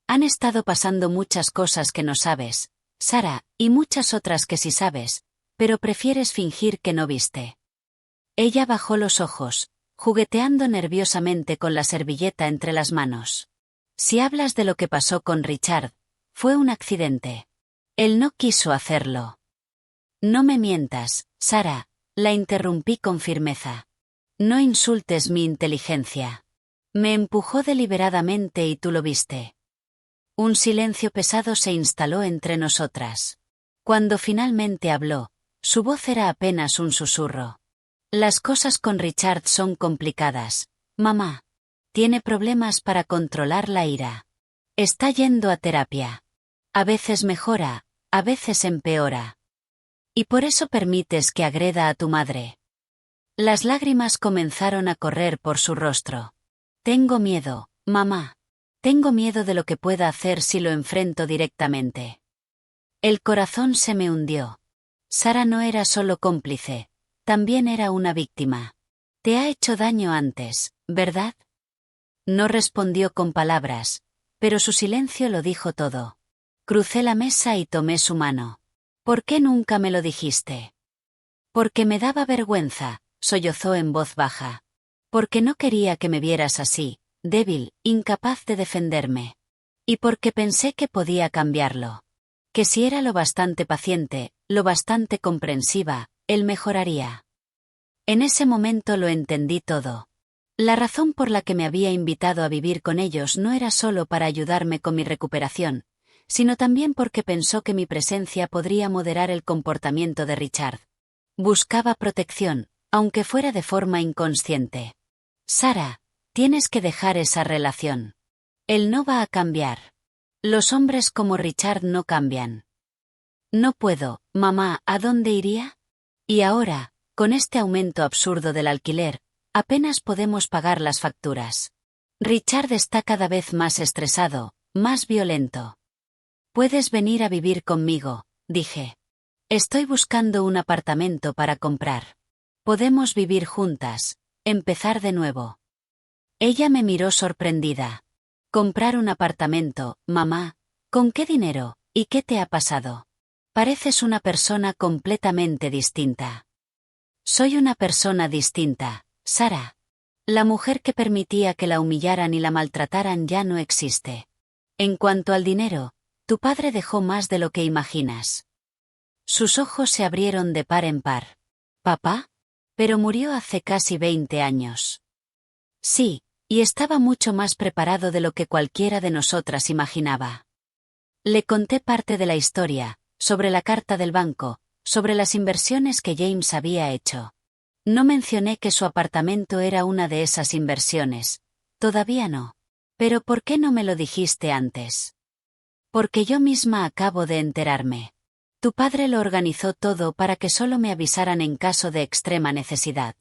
«Han estado pasando muchas cosas que no sabes, Sara, y muchas otras que sí sabes, pero prefieres fingir que no viste». Ella bajó los ojos, jugueteando nerviosamente con la servilleta entre las manos. «Si hablas de lo que pasó con Richard, fue un accidente. Él no quiso hacerlo». «No me mientas, Sara», la interrumpí con firmeza. «No insultes mi inteligencia. Me empujó deliberadamente y tú lo viste». Un silencio pesado se instaló entre nosotras. Cuando finalmente habló, su voz era apenas un susurro. «Las cosas con Richard son complicadas, mamá. Tiene problemas para controlar la ira. Está yendo a terapia. A veces mejora, a veces empeora. Y por eso permites que agreda a tu madre». Las lágrimas comenzaron a correr por su rostro. «Tengo miedo, mamá. Tengo miedo de lo que pueda hacer si lo enfrento directamente». El corazón se me hundió. Sara no era solo cómplice, también era una víctima. «Te ha hecho daño antes, ¿verdad?». No respondió con palabras, pero su silencio lo dijo todo. Crucé la mesa y tomé su mano. «¿Por qué nunca me lo dijiste?». «Porque me daba vergüenza», sollozó en voz baja. «Porque no quería que me vieras así, débil, incapaz de defenderme. Y porque pensé que podía cambiarlo. Que si era lo bastante paciente, lo bastante comprensiva, él mejoraría». En ese momento lo entendí todo. La razón por la que me había invitado a vivir con ellos no era solo para ayudarme con mi recuperación, sino también porque pensó que mi presencia podría moderar el comportamiento de Richard. Buscaba protección, aunque fuera de forma inconsciente. «Sara, tienes que dejar esa relación. Él no va a cambiar. Los hombres como Richard no cambian». «No puedo, mamá, ¿a dónde iría? Y ahora, con este aumento absurdo del alquiler, apenas podemos pagar las facturas. Richard está cada vez más estresado, más violento». «Puedes venir a vivir conmigo», dije. «Estoy buscando un apartamento para comprar. Podemos vivir juntas, empezar de nuevo». Ella me miró sorprendida. «¿Comprar un apartamento, mamá? ¿Con qué dinero? ¿Y qué te ha pasado? Pareces una persona completamente distinta». «Soy una persona distinta, Sara. La mujer que permitía que la humillaran y la maltrataran ya no existe. En cuanto al dinero, tu padre dejó más de lo que imaginas». Sus ojos se abrieron de par en par. «¿Papá? Pero murió hace casi 20 años». «Sí, y estaba mucho más preparado de lo que cualquiera de nosotras imaginaba». Le conté parte de la historia, sobre la carta del banco, sobre las inversiones que James había hecho. No mencioné que su apartamento era una de esas inversiones. Todavía no. «¿Pero por qué no me lo dijiste antes?». «Porque yo misma acabo de enterarme. Tu padre lo organizó todo para que solo me avisaran en caso de extrema necesidad».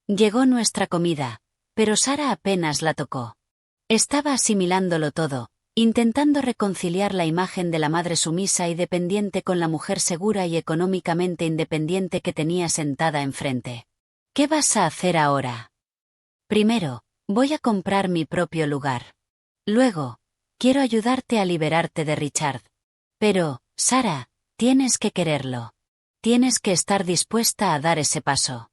Llegó nuestra comida, pero Sara apenas la tocó. Estaba asimilándolo todo, intentando reconciliar la imagen de la madre sumisa y dependiente con la mujer segura y económicamente independiente que tenía sentada enfrente. «¿Qué vas a hacer ahora?». «Primero, voy a comprar mi propio lugar. Luego, quiero ayudarte a liberarte de Richard. Pero, Sara, Tienes que quererlo. Tienes que estar dispuesta a dar ese paso.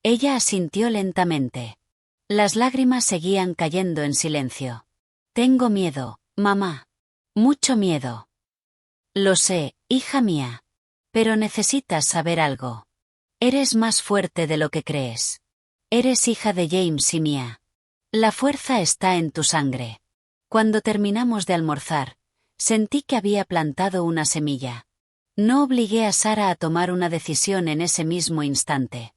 Ella asintió lentamente. Las lágrimas seguían cayendo en silencio. Tengo miedo, mamá. Mucho miedo. Lo sé, hija mía. Pero necesitas saber algo. Eres más fuerte de lo que crees. Eres hija de James y mía. La fuerza está en tu sangre. Cuando terminamos de almorzar, sentí que había plantado una semilla. No obligué a Sara a tomar una decisión en ese mismo instante.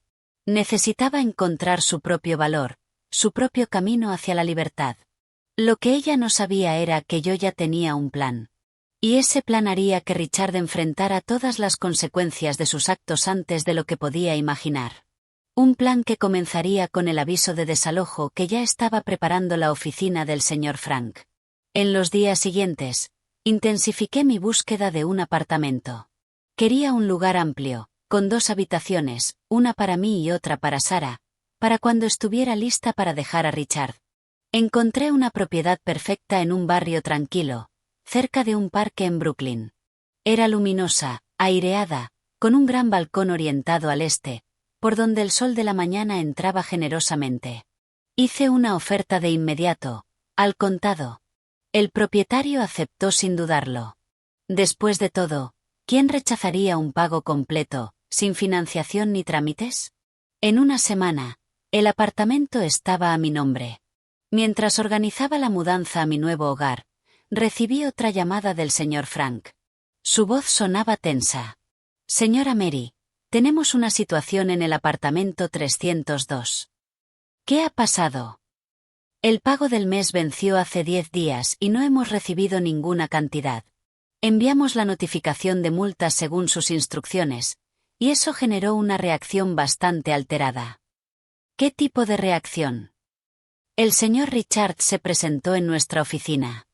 Necesitaba encontrar su propio valor, su propio camino hacia la libertad. Lo que ella no sabía era que yo ya tenía un plan. Y ese plan haría que Richard enfrentara todas las consecuencias de sus actos antes de lo que podía imaginar. Un plan que comenzaría con el aviso de desalojo que ya estaba preparando la oficina del señor Frank. En los días siguientes, intensifiqué mi búsqueda de un apartamento. Quería un lugar amplio, con 2 habitaciones, una para mí y otra para Sara, para cuando estuviera lista para dejar a Richard. Encontré una propiedad perfecta en un barrio tranquilo, cerca de un parque en Brooklyn. Era luminosa, aireada, con un gran balcón orientado al este, por donde el sol de la mañana entraba generosamente. Hice una oferta de inmediato, al contado. El propietario aceptó sin dudarlo. Después de todo, ¿quién rechazaría un pago completo, sin financiación ni trámites? En una semana, el apartamento estaba a mi nombre. Mientras organizaba la mudanza a mi nuevo hogar, recibí otra llamada del señor Frank. Su voz sonaba tensa. Señora Mary, tenemos una situación en el apartamento 302. ¿Qué ha pasado? El pago del mes venció hace 10 días y no hemos recibido ninguna cantidad. Enviamos la notificación de multas según sus instrucciones, y eso generó una reacción bastante alterada. ¿Qué tipo de reacción? El señor Richard se presentó en nuestra oficina.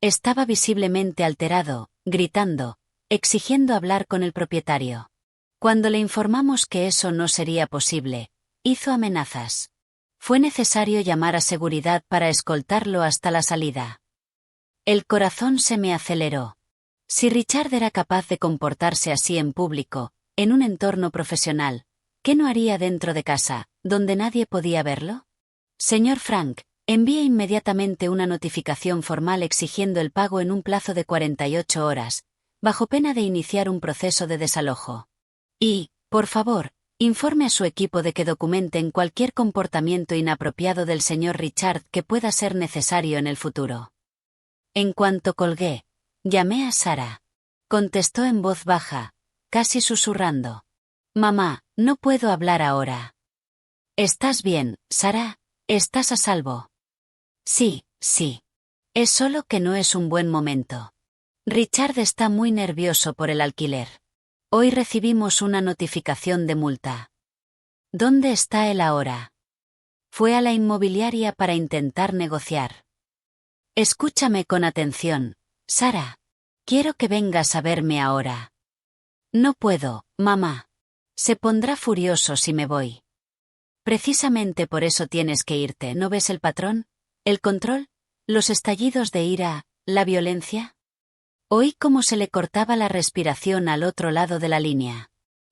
Estaba visiblemente alterado, gritando, exigiendo hablar con el propietario. Cuando le informamos que eso no sería posible, hizo amenazas. Fue necesario llamar a seguridad para escoltarlo hasta la salida. El corazón se me aceleró. Si Richard era capaz de comportarse así en público, en un entorno profesional, ¿qué no haría dentro de casa, donde nadie podía verlo? Señor Frank, envíe inmediatamente una notificación formal exigiendo el pago en un plazo de 48 horas, bajo pena de iniciar un proceso de desalojo. Y, por favor, informe a su equipo de que documenten cualquier comportamiento inapropiado del señor Richard que pueda ser necesario en el futuro. En cuanto colgué, llamé a Sara. Contestó en voz baja, casi susurrando. Mamá, no puedo hablar ahora. ¿Estás bien, Sara? ¿Estás a salvo? Sí, sí. Es solo que no es un buen momento. Richard está muy nervioso por el alquiler. Hoy recibimos una notificación de multa. ¿Dónde está él ahora? Fue a la inmobiliaria para intentar negociar. Escúchame con atención, Sara. Quiero que vengas a verme ahora. No puedo, mamá. Se pondrá furioso si me voy. Precisamente por eso tienes que irte, ¿no ves el patrón? ¿El control? ¿Los estallidos de ira? ¿La violencia? Oí cómo se le cortaba la respiración al otro lado de la línea.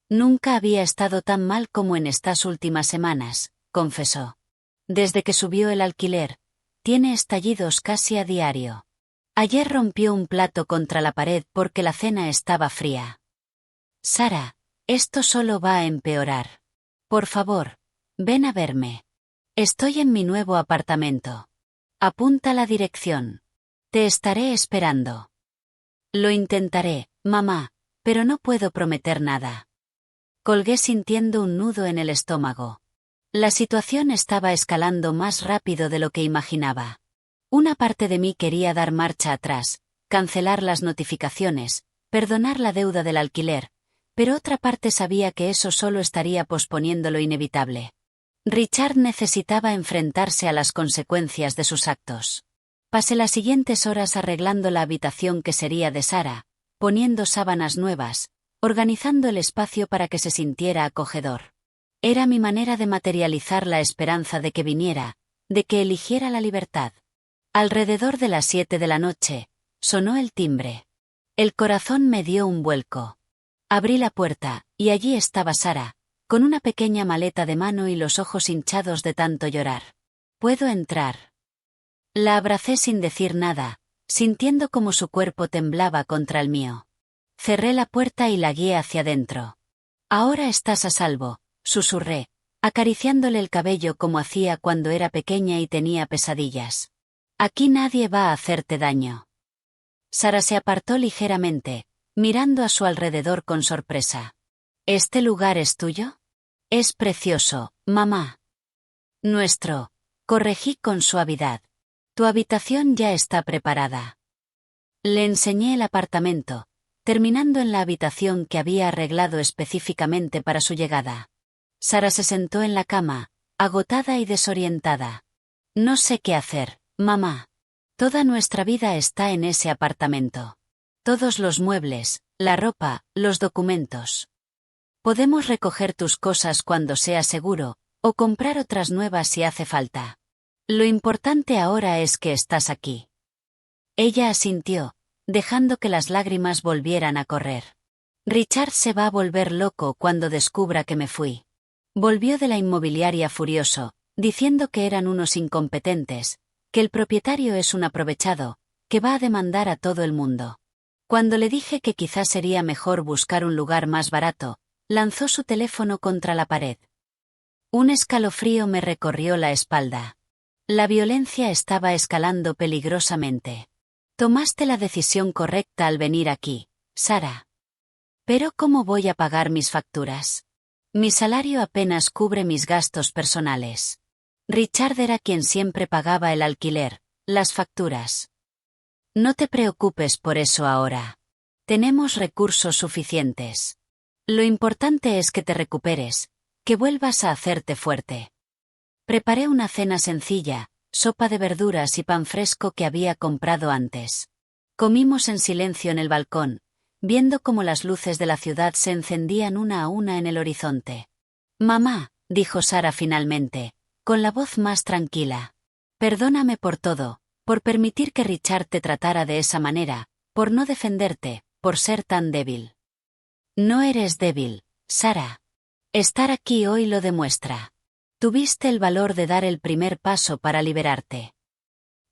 Nunca había estado tan mal como en estas últimas semanas, confesó. Desde que subió el alquiler, tiene estallidos casi a diario. Ayer rompió un plato contra la pared porque la cena estaba fría. Sara, esto solo va a empeorar. Por favor, ven a verme. Estoy en mi nuevo apartamento. Apunta la dirección. Te estaré esperando. Lo intentaré, mamá, pero no puedo prometer nada. Colgué sintiendo un nudo en el estómago. La situación estaba escalando más rápido de lo que imaginaba. Una parte de mí quería dar marcha atrás, cancelar las notificaciones, perdonar la deuda del alquiler, pero otra parte sabía que eso solo estaría posponiendo lo inevitable. Richard necesitaba enfrentarse a las consecuencias de sus actos. Pasé las siguientes horas arreglando la habitación que sería de Sara, poniendo sábanas nuevas, organizando el espacio para que se sintiera acogedor. Era mi manera de materializar la esperanza de que viniera, de que eligiera la libertad. Alrededor de las 7 de la noche, sonó el timbre. El corazón me dio un vuelco. Abrí la puerta, y allí estaba Sara, con una pequeña maleta de mano y los ojos hinchados de tanto llorar. ¿Puedo entrar? La abracé sin decir nada, sintiendo como su cuerpo temblaba contra el mío. Cerré la puerta y la guié hacia dentro. Ahora estás a salvo, susurré, acariciándole el cabello como hacía cuando era pequeña y tenía pesadillas. Aquí nadie va a hacerte daño. Sara se apartó ligeramente, mirando a su alrededor con sorpresa. ¿Este lugar es tuyo? Es precioso, mamá. Nuestro, corregí con suavidad. Tu habitación ya está preparada. Le enseñé el apartamento, terminando en la habitación que había arreglado específicamente para su llegada. Sara se sentó en la cama, agotada y desorientada. No sé qué hacer, mamá. Toda nuestra vida está en ese apartamento. Todos los muebles, la ropa, los documentos. Podemos recoger tus cosas cuando sea seguro, o comprar otras nuevas si hace falta. Lo importante ahora es que estás aquí. Ella asintió, dejando que las lágrimas volvieran a correr. Richard se va a volver loco cuando descubra que me fui. Volvió de la inmobiliaria furioso, diciendo que eran unos incompetentes, que el propietario es un aprovechado, que va a demandar a todo el mundo. Cuando le dije que quizás sería mejor buscar un lugar más barato, lanzó su teléfono contra la pared. Un escalofrío me recorrió la espalda. La violencia estaba escalando peligrosamente. Tomaste la decisión correcta al venir aquí, Sara. Pero ¿cómo voy a pagar mis facturas? Mi salario apenas cubre mis gastos personales. Richard era quien siempre pagaba el alquiler, las facturas. No te preocupes por eso ahora. Tenemos recursos suficientes. Lo importante es que te recuperes, que vuelvas a hacerte fuerte. Preparé una cena sencilla, sopa de verduras y pan fresco que había comprado antes. Comimos en silencio en el balcón, viendo cómo las luces de la ciudad se encendían una a una en el horizonte. Mamá, dijo Sara finalmente, con la voz más tranquila. Perdóname por todo, por permitir que Richard te tratara de esa manera, por no defenderte, por ser tan débil. No eres débil, Sara. Estar aquí hoy lo demuestra. Tuviste el valor de dar el primer paso para liberarte.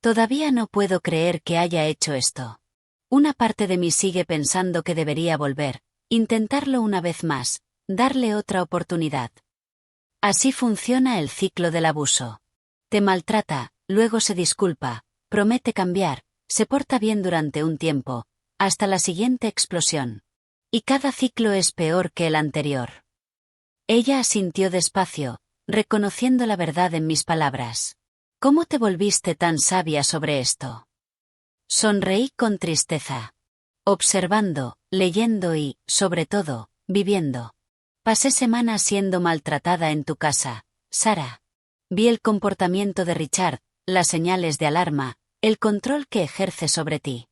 Todavía no puedo creer que haya hecho esto. Una parte de mí sigue pensando que debería volver, intentarlo una vez más, darle otra oportunidad. Así funciona el ciclo del abuso. Te maltrata, luego se disculpa, promete cambiar, se porta bien durante un tiempo, hasta la siguiente explosión. Y cada ciclo es peor que el anterior. Ella asintió despacio, reconociendo la verdad en mis palabras. ¿Cómo te volviste tan sabia sobre esto? Sonreí con tristeza. Observando, leyendo y, sobre todo, viviendo. Pasé semanas siendo maltratada en tu casa, Sara. Vi el comportamiento de Richard, las señales de alarma, el control que ejerce sobre ti.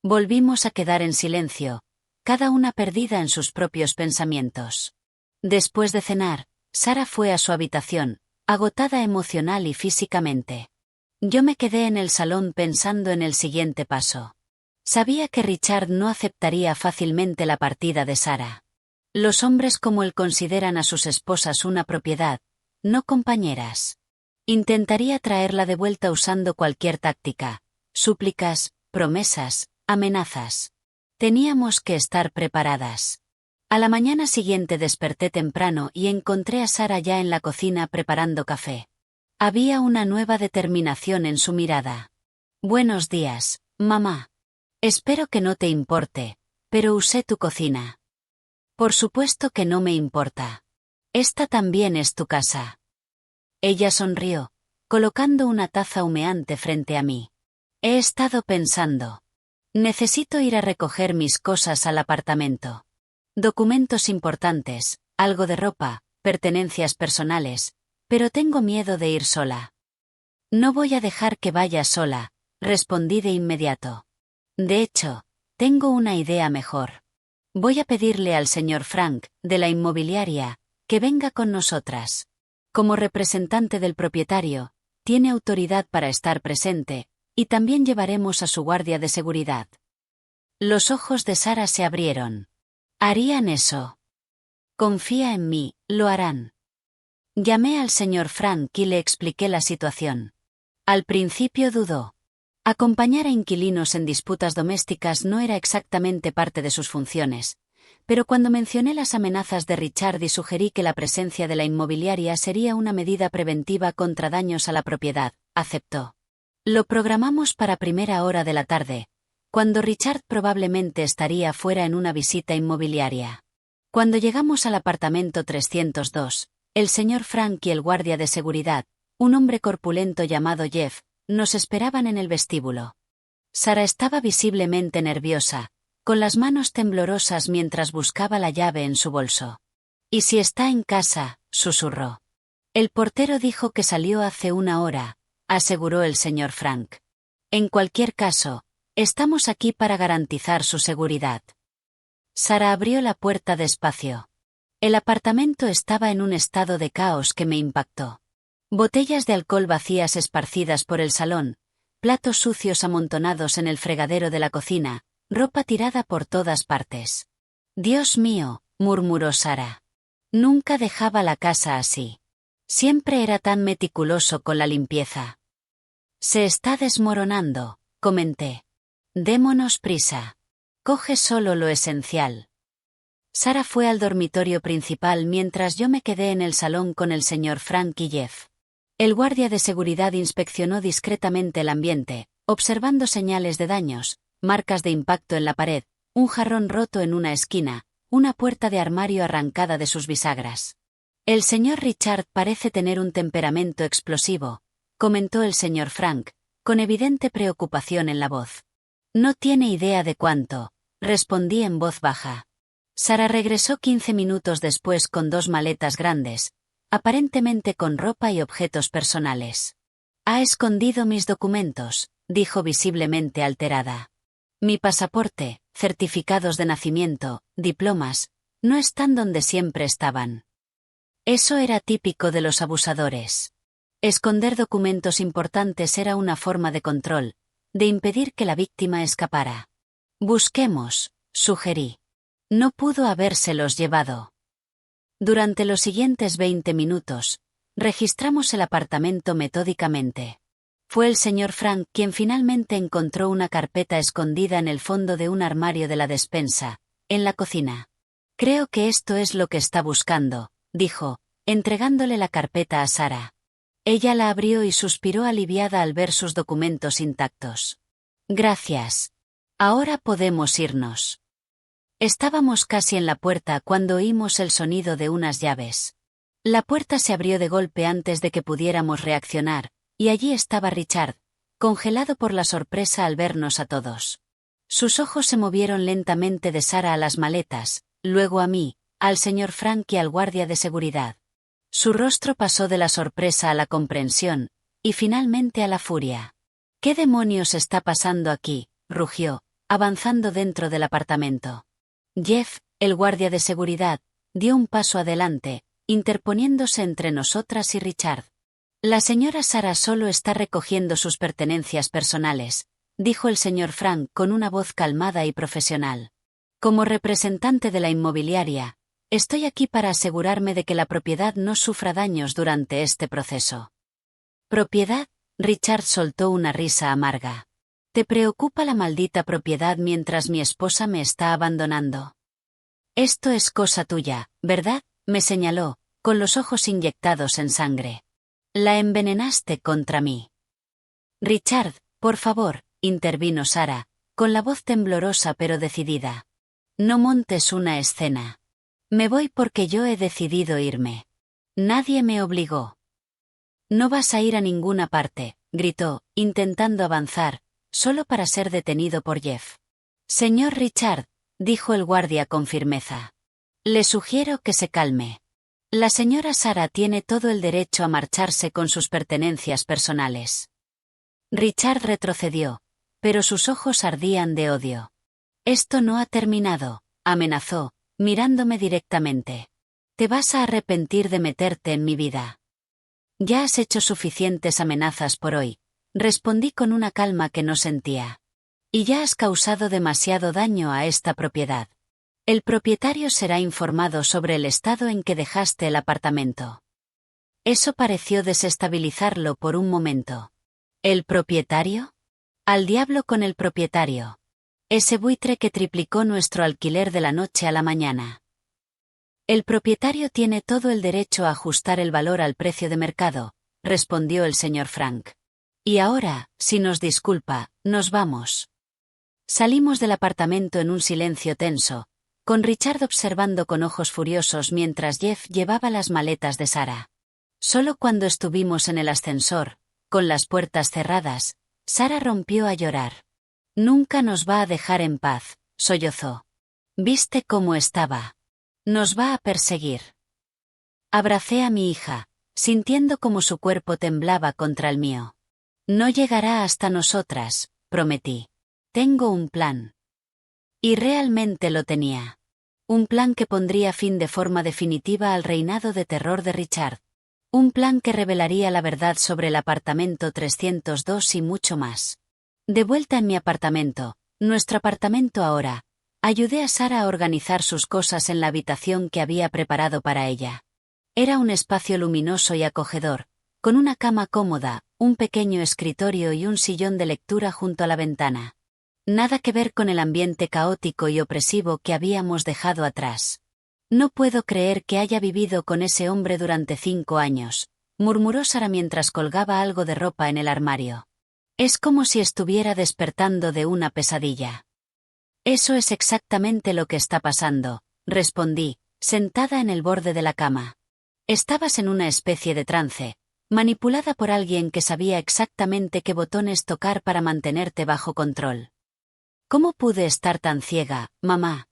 Volvimos a quedar en silencio, cada una perdida en sus propios pensamientos. Después de cenar, Sara fue a su habitación, agotada emocional y físicamente. Yo me quedé en el salón pensando en el siguiente paso. Sabía que Richard no aceptaría fácilmente la partida de Sara. Los hombres como él consideran a sus esposas una propiedad, no compañeras. Intentaría traerla de vuelta usando cualquier táctica, súplicas, promesas, amenazas. Teníamos que estar preparadas. A la mañana siguiente desperté temprano y encontré a Sara ya en la cocina preparando café. Había una nueva determinación en su mirada. Buenos días, mamá. Espero que no te importe, pero usé tu cocina. Por supuesto que no me importa. Esta también es tu casa. Ella sonrió, colocando una taza humeante frente a mí. He estado pensando. Necesito ir a recoger mis cosas al apartamento. Documentos importantes, algo de ropa, pertenencias personales, pero tengo miedo de ir sola. No voy a dejar que vaya sola, respondí de inmediato. De hecho, tengo una idea mejor. Voy a pedirle al señor Frank, de la inmobiliaria, que venga con nosotras. Como representante del propietario, tiene autoridad para estar presente, y también llevaremos a su guardia de seguridad. Los ojos de Sara se abrieron. ¿Harían eso? Confía en mí, lo harán. Llamé al señor Frank y le expliqué la situación. Al principio dudó. Acompañar a inquilinos en disputas domésticas no era exactamente parte de sus funciones, pero cuando mencioné las amenazas de Richard y sugerí que la presencia de la inmobiliaria sería una medida preventiva contra daños a la propiedad, aceptó. Lo programamos para primera hora de la tarde, cuando Richard probablemente estaría fuera en una visita inmobiliaria. Cuando llegamos al apartamento 302, el señor Frank y el guardia de seguridad, un hombre corpulento llamado Jeff, nos esperaban en el vestíbulo. Sara estaba visiblemente nerviosa, con las manos temblorosas mientras buscaba la llave en su bolso. «¿Y si está en casa?», susurró. «El portero dijo que salió hace una hora», aseguró el señor Frank. «En cualquier caso, estamos aquí para garantizar su seguridad». Sara abrió la puerta despacio. El apartamento estaba en un estado de caos que me impactó. Botellas de alcohol vacías esparcidas por el salón, platos sucios amontonados en el fregadero de la cocina, ropa tirada por todas partes. «Dios mío», murmuró Sara. «Nunca dejaba la casa así. Siempre era tan meticuloso con la limpieza». «Se está desmoronando», comenté. «Démonos prisa. Coge solo lo esencial». Sara fue al dormitorio principal mientras yo me quedé en el salón con el señor Frank y Jeff. El guardia de seguridad inspeccionó discretamente el ambiente, observando señales de daños, marcas de impacto en la pared, un jarrón roto en una esquina, una puerta de armario arrancada de sus bisagras. «El señor Richard parece tener un temperamento explosivo», comentó el señor Frank, con evidente preocupación en la voz. «No tiene idea de cuánto», respondí en voz baja. Sara regresó 15 minutos después con 2 maletas grandes, aparentemente con ropa y objetos personales. «Ha escondido mis documentos», dijo visiblemente alterada. «Mi pasaporte, certificados de nacimiento, diplomas, no están donde siempre estaban». Eso era típico de los abusadores. Esconder documentos importantes era una forma de control, de impedir que la víctima escapara. «Busquemos», sugerí. «No pudo habérselos llevado». Durante los siguientes 20 minutos, registramos el apartamento metódicamente. Fue el señor Frank quien finalmente encontró una carpeta escondida en el fondo de un armario de la despensa, en la cocina. «Creo que esto es lo que está buscando», dijo, entregándole la carpeta a Sara. Ella la abrió y suspiró aliviada al ver sus documentos intactos. «Gracias. Ahora podemos irnos». Estábamos casi en la puerta cuando oímos el sonido de unas llaves. La puerta se abrió de golpe antes de que pudiéramos reaccionar, y allí estaba Richard, congelado por la sorpresa al vernos a todos. Sus ojos se movieron lentamente de Sara a las maletas, luego a mí, al señor Frank y al guardia de seguridad. Su rostro pasó de la sorpresa a la comprensión, y finalmente a la furia. «¿Qué demonios está pasando aquí?», rugió, avanzando dentro del apartamento. Jeff, el guardia de seguridad, dio un paso adelante, interponiéndose entre nosotras y Richard. «La señora Sara solo está recogiendo sus pertenencias personales», dijo el señor Frank con una voz calmada y profesional. «Como representante de la inmobiliaria, estoy aquí para asegurarme de que la propiedad no sufra daños durante este proceso». «¿Propiedad?», Richard soltó una risa amarga. «¿Te preocupa la maldita propiedad mientras mi esposa me está abandonando?» «Esto es cosa tuya, ¿verdad?», me señaló, con los ojos inyectados en sangre. «La envenenaste contra mí». «Richard, por favor», intervino Sara, con la voz temblorosa pero decidida. «No montes una escena. Me voy porque yo he decidido irme. Nadie me obligó». «No vas a ir a ninguna parte», gritó, intentando avanzar, solo para ser detenido por Jeff. «Señor Richard», dijo el guardia con firmeza. «Le sugiero que se calme. La señora Sara tiene todo el derecho a marcharse con sus pertenencias personales». Richard retrocedió, pero sus ojos ardían de odio. «Esto no ha terminado», amenazó, mirándome directamente. «Te vas a arrepentir de meterte en mi vida». «Ya has hecho suficientes amenazas por hoy», respondí con una calma que no sentía. Y ya has causado demasiado daño a esta propiedad. El propietario será informado sobre el estado en que dejaste el apartamento. Eso pareció desestabilizarlo por un momento. ¿El propietario? Al diablo con el propietario. Ese buitre que triplicó nuestro alquiler de la noche a la mañana. El propietario tiene todo el derecho a ajustar el valor al precio de mercado, respondió el señor Frank. Y ahora, si nos disculpa, nos vamos. Salimos del apartamento en un silencio tenso, con Richard observando con ojos furiosos mientras Jeff llevaba las maletas de Sarah. Solo cuando estuvimos en el ascensor, con las puertas cerradas, Sarah rompió a llorar. Nunca nos va a dejar en paz, sollozó. ¿Viste cómo estaba? Nos va a perseguir. Abracé a mi hija, sintiendo como su cuerpo temblaba contra el mío. No llegará hasta nosotras, prometí. Tengo un plan. Y realmente lo tenía. Un plan que pondría fin de forma definitiva al reinado de terror de Richard. Un plan que revelaría la verdad sobre el apartamento 302 y mucho más. De vuelta en mi apartamento, nuestro apartamento ahora, ayudé a Sarah a organizar sus cosas en la habitación que había preparado para ella. Era un espacio luminoso y acogedor, con una cama cómoda, un pequeño escritorio y un sillón de lectura junto a la ventana. Nada que ver con el ambiente caótico y opresivo que habíamos dejado atrás. No puedo creer que haya vivido con ese hombre durante 5 años, murmuró Sarah mientras colgaba algo de ropa en el armario. Es como si estuviera despertando de una pesadilla. Eso es exactamente lo que está pasando, respondí, sentada en el borde de la cama. Estabas en una especie de trance, manipulada por alguien que sabía exactamente qué botones tocar para mantenerte bajo control. ¿Cómo pude estar tan ciega, mamá?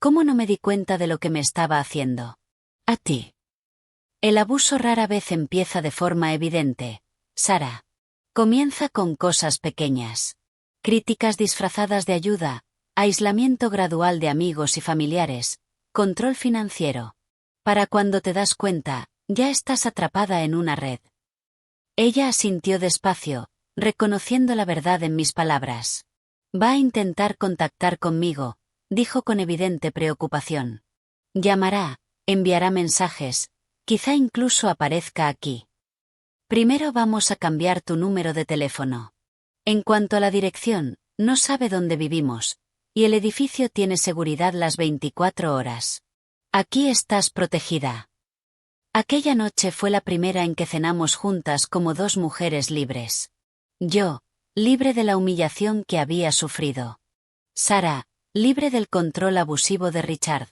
¿Cómo no me di cuenta de lo que me estaba haciendo? A ti. El abuso rara vez empieza de forma evidente, Sarah. Comienza con cosas pequeñas. Críticas disfrazadas de ayuda, aislamiento gradual de amigos y familiares, control financiero. Para cuando te das cuenta, ya estás atrapada en una red. Ella asintió despacio, reconociendo la verdad en mis palabras. Va a intentar contactar conmigo, dijo con evidente preocupación. Llamará, enviará mensajes, quizá incluso aparezca aquí. Primero vamos a cambiar tu número de teléfono. En cuanto a la dirección, no sabe dónde vivimos, y el edificio tiene seguridad las 24 horas. Aquí estás protegida. Aquella noche fue la primera en que cenamos juntas como 2 mujeres libres. Yo, libre de la humillación que había sufrido. Sarah, libre del control abusivo de Richard.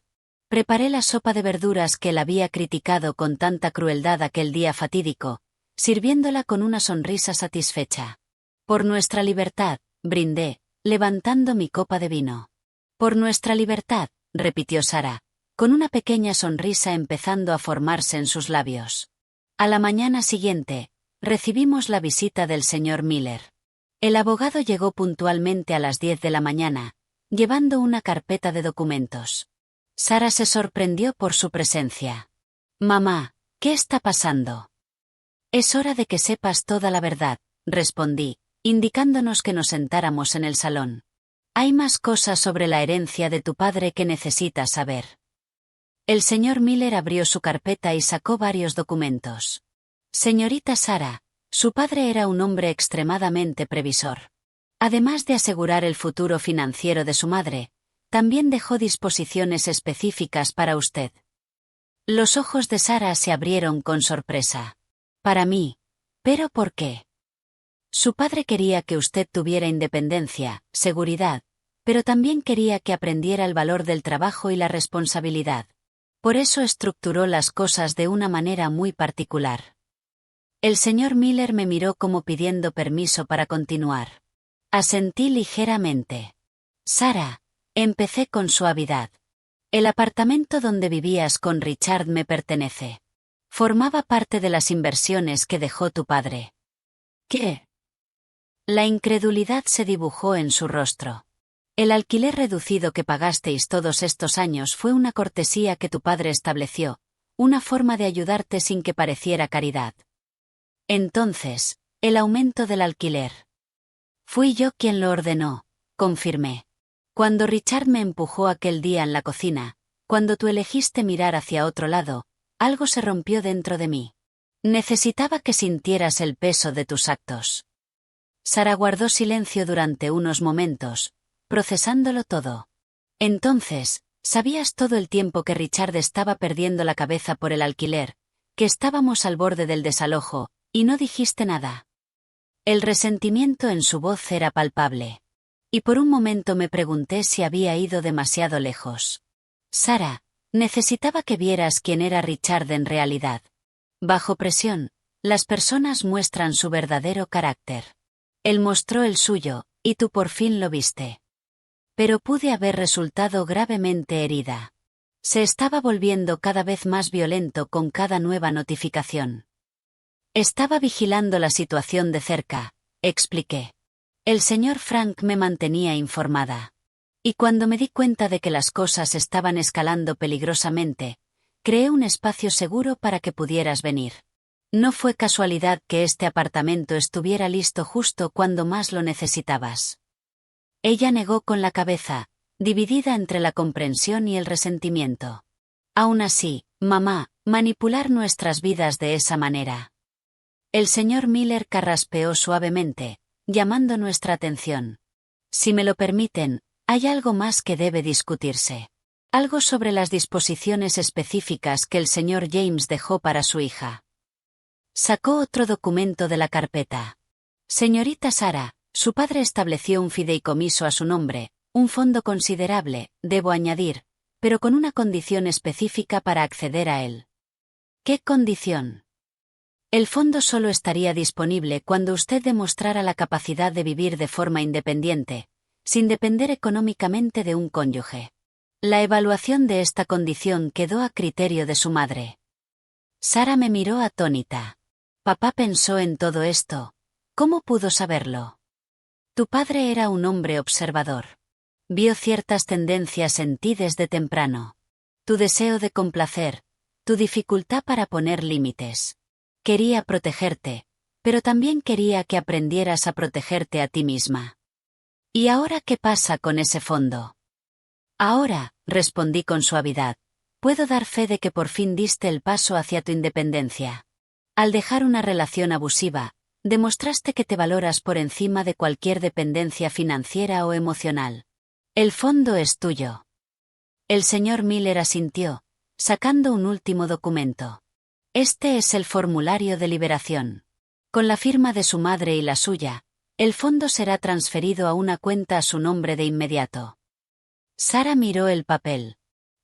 Preparé la sopa de verduras que él había criticado con tanta crueldad aquel día fatídico, sirviéndola con una sonrisa satisfecha. Por nuestra libertad, brindé, levantando mi copa de vino. Por nuestra libertad, repitió Sarah, con una pequeña sonrisa empezando a formarse en sus labios. A la mañana siguiente, recibimos la visita del señor Miller. El abogado llegó puntualmente a las 10 de la mañana, llevando una carpeta de documentos. Sarah se sorprendió por su presencia. Mamá, ¿qué está pasando? Es hora de que sepas toda la verdad, respondí, indicándonos que nos sentáramos en el salón. Hay más cosas sobre la herencia de tu padre que necesitas saber. El señor Miller abrió su carpeta y sacó varios documentos. Señorita Sarah, su padre era un hombre extremadamente previsor. Además de asegurar el futuro financiero de su madre, también dejó disposiciones específicas para usted. Los ojos de Sarah se abrieron con sorpresa. Para mí. ¿Pero por qué? Su padre quería que usted tuviera independencia, seguridad, pero también quería que aprendiera el valor del trabajo y la responsabilidad. Por eso estructuró las cosas de una manera muy particular. El señor Miller me miró como pidiendo permiso para continuar. Asentí ligeramente. Sarah, empecé con suavidad. El apartamento donde vivías con Richard me pertenece. Formaba parte de las inversiones que dejó tu padre. ¿Qué? La incredulidad se dibujó en su rostro. El alquiler reducido que pagasteis todos estos años fue una cortesía que tu padre estableció, una forma de ayudarte sin que pareciera caridad. Entonces, el aumento del alquiler. Fui yo quien lo ordenó, confirmé. Cuando Richard me empujó aquel día en la cocina, cuando tú elegiste mirar hacia otro lado, algo se rompió dentro de mí. Necesitaba que sintieras el peso de tus actos. Sara guardó silencio durante unos momentos, procesándolo todo. Entonces, sabías todo el tiempo que Richard estaba perdiendo la cabeza por el alquiler, que estábamos al borde del desalojo, y no dijiste nada. El resentimiento en su voz era palpable. Y por un momento me pregunté si había ido demasiado lejos. Sara, necesitaba que vieras quién era Richard en realidad. Bajo presión, las personas muestran su verdadero carácter. Él mostró el suyo, y tú por fin lo viste. Pero pude haber resultado gravemente herida. Se estaba volviendo cada vez más violento con cada nueva notificación. Estaba vigilando la situación de cerca, expliqué. El señor Frank me mantenía informada. Y cuando me di cuenta de que las cosas estaban escalando peligrosamente, creé un espacio seguro para que pudieras venir. No fue casualidad que este apartamento estuviera listo justo cuando más lo necesitabas. Ella negó con la cabeza, dividida entre la comprensión y el resentimiento. Aún así, mamá, manipular nuestras vidas de esa manera. El señor Miller carraspeó suavemente, llamando nuestra atención. Si me lo permiten, hay algo más que debe discutirse. Algo sobre las disposiciones específicas que el señor James dejó para su hija. Sacó otro documento de la carpeta. Señorita Sara, su padre estableció un fideicomiso a su nombre, un fondo considerable, debo añadir, pero con una condición específica para acceder a él. ¿Qué condición? El fondo solo estaría disponible cuando usted demostrara la capacidad de vivir de forma independiente, sin depender económicamente de un cónyuge. La evaluación de esta condición quedó a criterio de su madre. Sara me miró atónita. Papá pensó en todo esto. ¿Cómo pudo saberlo? Tu padre era un hombre observador. Vio ciertas tendencias en ti desde temprano. Tu deseo de complacer, tu dificultad para poner límites. Quería protegerte, pero también quería que aprendieras a protegerte a ti misma. ¿Y ahora qué pasa con ese fondo? Ahora, respondí con suavidad, puedo dar fe de que por fin diste el paso hacia tu independencia. Al dejar una relación abusiva, demostraste que te valoras por encima de cualquier dependencia financiera o emocional. El fondo es tuyo. El señor Miller asintió, sacando un último documento. Este es el formulario de liberación. Con la firma de su madre y la suya, el fondo será transferido a una cuenta a su nombre de inmediato. Sara miró el papel.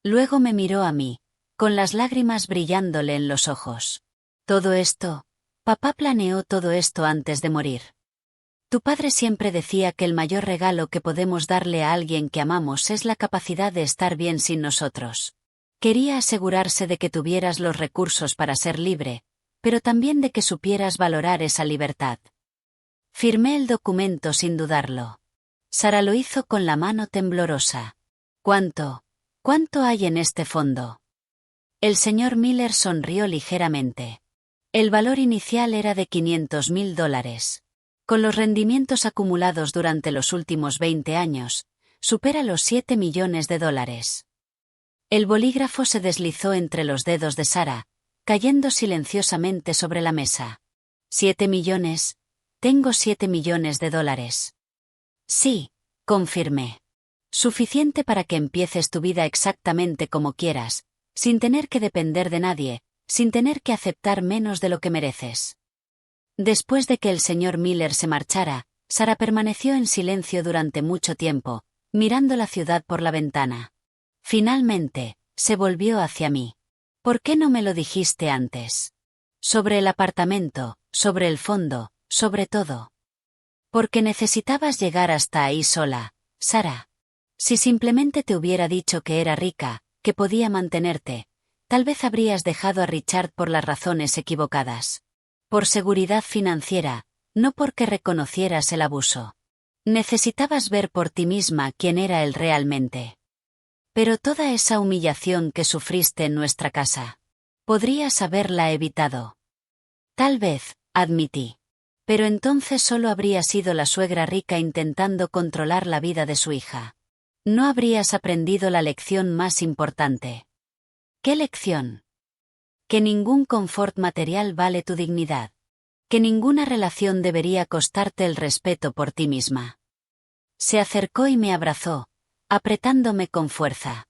Luego me miró a mí, con las lágrimas brillándole en los ojos. Todo esto, papá planeó todo esto antes de morir. Tu padre siempre decía que el mayor regalo que podemos darle a alguien que amamos es la capacidad de estar bien sin nosotros. Quería asegurarse de que tuvieras los recursos para ser libre, pero también de que supieras valorar esa libertad. Firmé el documento sin dudarlo. Sara lo hizo con la mano temblorosa. ¿Cuánto hay en este fondo? El señor Miller sonrió ligeramente. El valor inicial era de $500,000. Con los rendimientos acumulados durante los últimos 20 años, supera los $7 millones. El bolígrafo se deslizó entre los dedos de Sara, cayendo silenciosamente sobre la mesa. ¿7 millones? Tengo $7 millones. Sí, confirmé. Suficiente para que empieces tu vida exactamente como quieras, sin tener que depender de nadie, sin tener que aceptar menos de lo que mereces. Después de que el señor Miller se marchara, Sara permaneció en silencio durante mucho tiempo, mirando la ciudad por la ventana. Finalmente, se volvió hacia mí. ¿Por qué no me lo dijiste antes? Sobre el apartamento, sobre el fondo, sobre todo. Porque necesitabas llegar hasta ahí sola, Sara. Si simplemente te hubiera dicho que era rica, que podía mantenerte, tal vez habrías dejado a Richard por las razones equivocadas. Por seguridad financiera, no porque reconocieras el abuso. Necesitabas ver por ti misma quién era él realmente. Pero toda esa humillación que sufriste en nuestra casa, podrías haberla evitado. Tal vez, admití. Pero entonces solo habría sido la suegra rica intentando controlar la vida de su hija. No habrías aprendido la lección más importante. ¿Qué lección? Que ningún confort material vale tu dignidad. Que ninguna relación debería costarte el respeto por ti misma. Se acercó y me abrazó, apretándome con fuerza.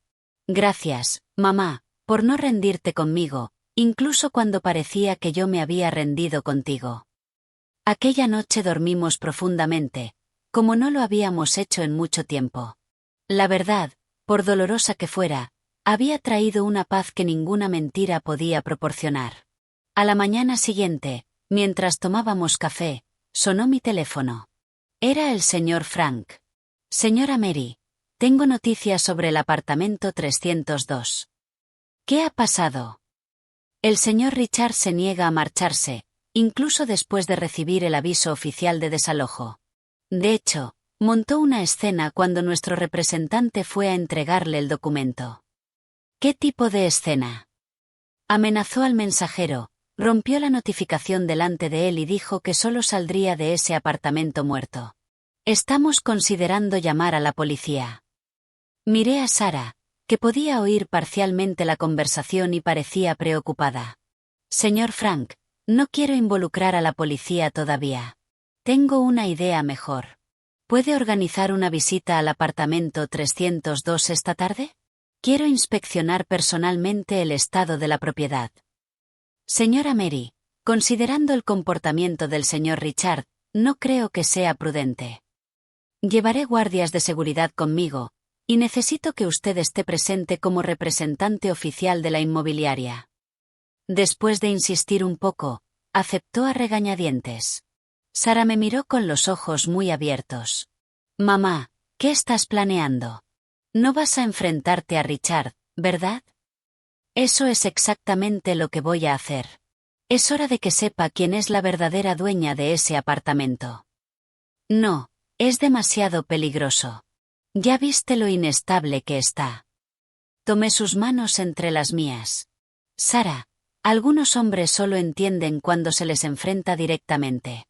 Gracias, mamá, por no rendirte conmigo, incluso cuando parecía que yo me había rendido contigo. Aquella noche dormimos profundamente, como no lo habíamos hecho en mucho tiempo. La verdad, por dolorosa que fuera, había traído una paz que ninguna mentira podía proporcionar. A la mañana siguiente, mientras tomábamos café, sonó mi teléfono. Era el señor Frank. Señora Mary, tengo noticias sobre el apartamento 302. ¿Qué ha pasado? El señor Richard se niega a marcharse, incluso después de recibir el aviso oficial de desalojo. De hecho, montó una escena cuando nuestro representante fue a entregarle el documento. ¿Qué tipo de escena? Amenazó al mensajero, rompió la notificación delante de él y dijo que solo saldría de ese apartamento muerto. Estamos considerando llamar a la policía. Miré a Sara, que podía oír parcialmente la conversación y parecía preocupada. Señor Frank, no quiero involucrar a la policía todavía. Tengo una idea mejor. ¿Puede organizar una visita al apartamento 302 esta tarde? Quiero inspeccionar personalmente el estado de la propiedad. Señora Mary, considerando el comportamiento del señor Richard, no creo que sea prudente. Llevaré guardias de seguridad conmigo, y necesito que usted esté presente como representante oficial de la inmobiliaria. Después de insistir un poco, aceptó a regañadientes. Sara me miró con los ojos muy abiertos. Mamá, ¿qué estás planeando? No vas a enfrentarte a Richard, ¿verdad? Eso es exactamente lo que voy a hacer. Es hora de que sepa quién es la verdadera dueña de ese apartamento. No, es demasiado peligroso. Ya viste lo inestable que está. Tomé sus manos entre las mías. Sara, algunos hombres solo entienden cuando se les enfrenta directamente.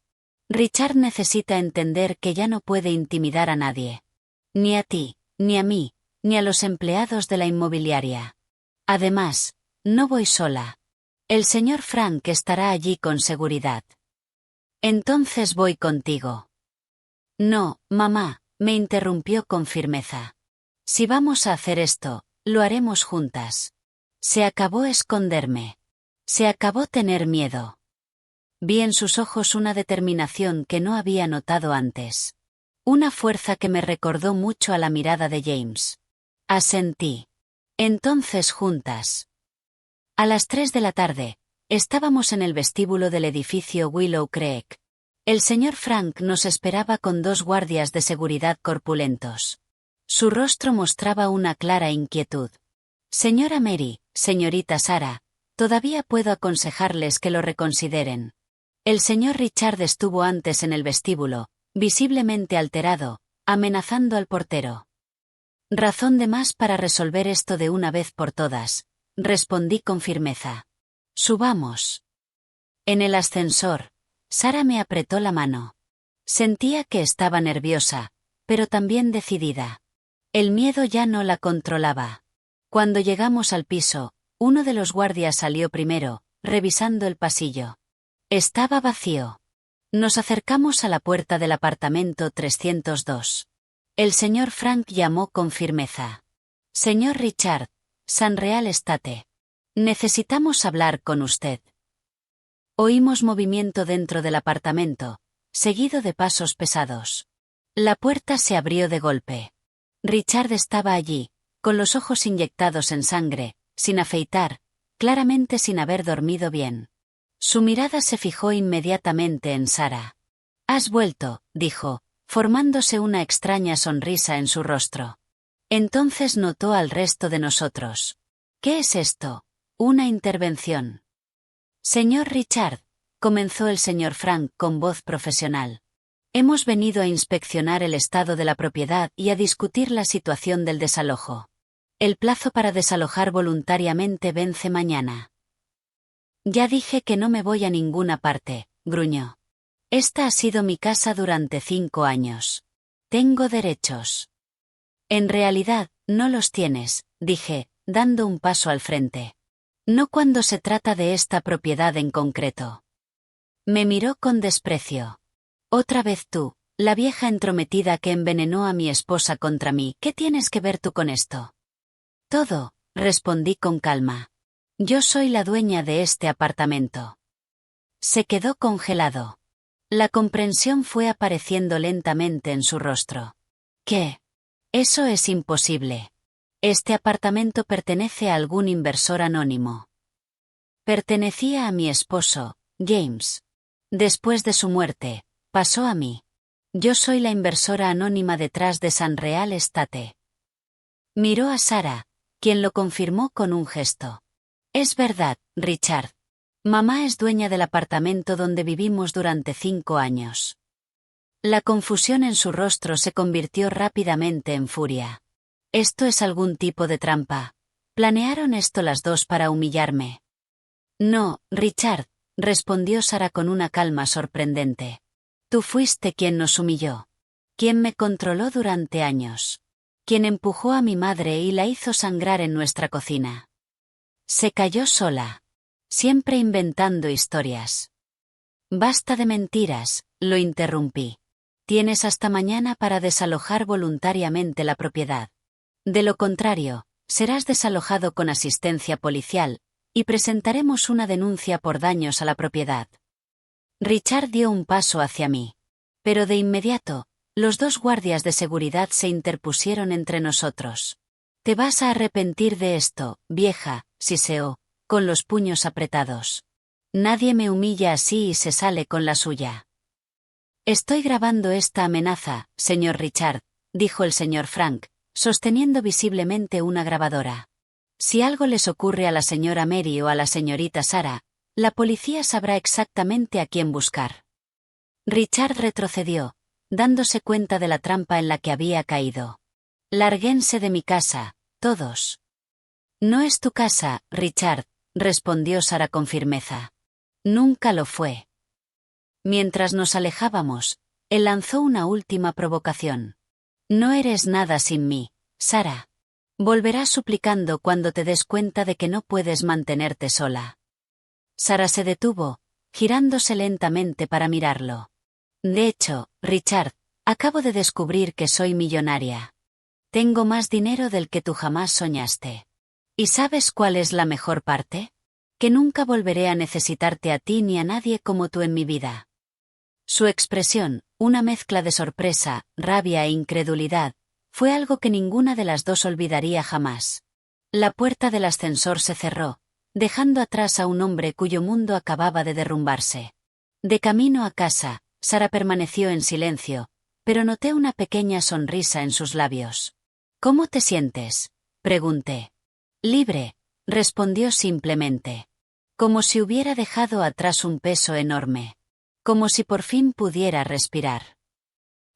Richard necesita entender que ya no puede intimidar a nadie. Ni a ti, ni a mí, ni a los empleados de la inmobiliaria. Además, no voy sola. El señor Frank estará allí con seguridad. Entonces voy contigo. No, mamá, me interrumpió con firmeza. Si vamos a hacer esto, lo haremos juntas. Se acabó esconderme. Se acabó tener miedo. Vi en sus ojos una determinación que no había notado antes. Una fuerza que me recordó mucho a la mirada de James. Asentí. Entonces juntas. A las 3 de la tarde, estábamos en el vestíbulo del edificio Willow Creek. El señor Frank nos esperaba con 2 guardias de seguridad corpulentos. Su rostro mostraba una clara inquietud. Señora Mary, señorita Sara, todavía puedo aconsejarles que lo reconsideren. El señor Richard estuvo antes en el vestíbulo, visiblemente alterado, amenazando al portero. Razón de más para resolver esto de una vez por todas, respondí con firmeza. Subamos. En el ascensor, Sara me apretó la mano. Sentía que estaba nerviosa, pero también decidida. El miedo ya no la controlaba. Cuando llegamos al piso, uno de los guardias salió primero, revisando el pasillo. Estaba vacío. Nos acercamos a la puerta del apartamento 302. El señor Frank llamó con firmeza. Señor Richard, San Real Estate. Necesitamos hablar con usted. Oímos movimiento dentro del apartamento, seguido de pasos pesados. La puerta se abrió de golpe. Richard estaba allí, con los ojos inyectados en sangre, sin afeitar, claramente sin haber dormido bien. Su mirada se fijó inmediatamente en Sara. «Has vuelto», dijo, formándose una extraña sonrisa en su rostro. Entonces notó al resto de nosotros. «¿Qué es esto? ¿Una intervención?» «Señor Richard», comenzó el señor Frank con voz profesional. «Hemos venido a inspeccionar el estado de la propiedad y a discutir la situación del desalojo. El plazo para desalojar voluntariamente vence mañana». «Ya dije que no me voy a ninguna parte», gruñó. Esta ha sido mi casa durante 5 años. Tengo derechos. En realidad, no los tienes, dije, dando un paso al frente. No cuando se trata de esta propiedad en concreto. Me miró con desprecio. Otra vez tú, la vieja entrometida que envenenó a mi esposa contra mí, ¿qué tienes que ver tú con esto? Todo, respondí con calma. Yo soy la dueña de este apartamento. Se quedó congelado. La comprensión fue apareciendo lentamente en su rostro. ¿Qué? Eso es imposible. Este apartamento pertenece a algún inversor anónimo. Pertenecía a mi esposo, James. Después de su muerte, pasó a mí. Yo soy la inversora anónima detrás de Sunreal Estate. Miró a Sarah, quien lo confirmó con un gesto. Es verdad, Richard. Mamá es dueña del apartamento donde vivimos durante 5 años. La confusión en su rostro se convirtió rápidamente en furia. ¿Esto es algún tipo de trampa? ¿Planearon esto las dos para humillarme? No, Richard, respondió Sarah con una calma sorprendente. Tú fuiste quien nos humilló. Quien me controló durante años. Quien empujó a mi madre y la hizo sangrar en nuestra cocina. Se cayó sola. Siempre inventando historias. Basta de mentiras, lo interrumpí. Tienes hasta mañana para desalojar voluntariamente la propiedad. De lo contrario, serás desalojado con asistencia policial, y presentaremos una denuncia por daños a la propiedad. Richard dio un paso hacia mí. Pero de inmediato, los 2 guardias de seguridad se interpusieron entre nosotros. Te vas a arrepentir de esto, vieja, siseó, con los puños apretados. Nadie me humilla así y se sale con la suya. Estoy grabando esta amenaza, señor Richard, dijo el señor Frank, sosteniendo visiblemente una grabadora. Si algo les ocurre a la señora Mary o a la señorita Sarah, la policía sabrá exactamente a quién buscar. Richard retrocedió, dándose cuenta de la trampa en la que había caído. Lárguense de mi casa, todos. No es tu casa, Richard, respondió Sarah con firmeza. Nunca lo fue. Mientras nos alejábamos, él lanzó una última provocación. No eres nada sin mí, Sarah. Volverás suplicando cuando te des cuenta de que no puedes mantenerte sola. Sarah se detuvo, girándose lentamente para mirarlo. De hecho, Richard, acabo de descubrir que soy millonaria. Tengo más dinero del que tú jamás soñaste. ¿Y sabes cuál es la mejor parte? Que nunca volveré a necesitarte a ti ni a nadie como tú en mi vida. Su expresión, una mezcla de sorpresa, rabia e incredulidad, fue algo que ninguna de las dos olvidaría jamás. La puerta del ascensor se cerró, dejando atrás a un hombre cuyo mundo acababa de derrumbarse. De camino a casa, Sarah permaneció en silencio, pero noté una pequeña sonrisa en sus labios. ¿Cómo te sientes?, pregunté. Libre, respondió simplemente. Como si hubiera dejado atrás un peso enorme. Como si por fin pudiera respirar.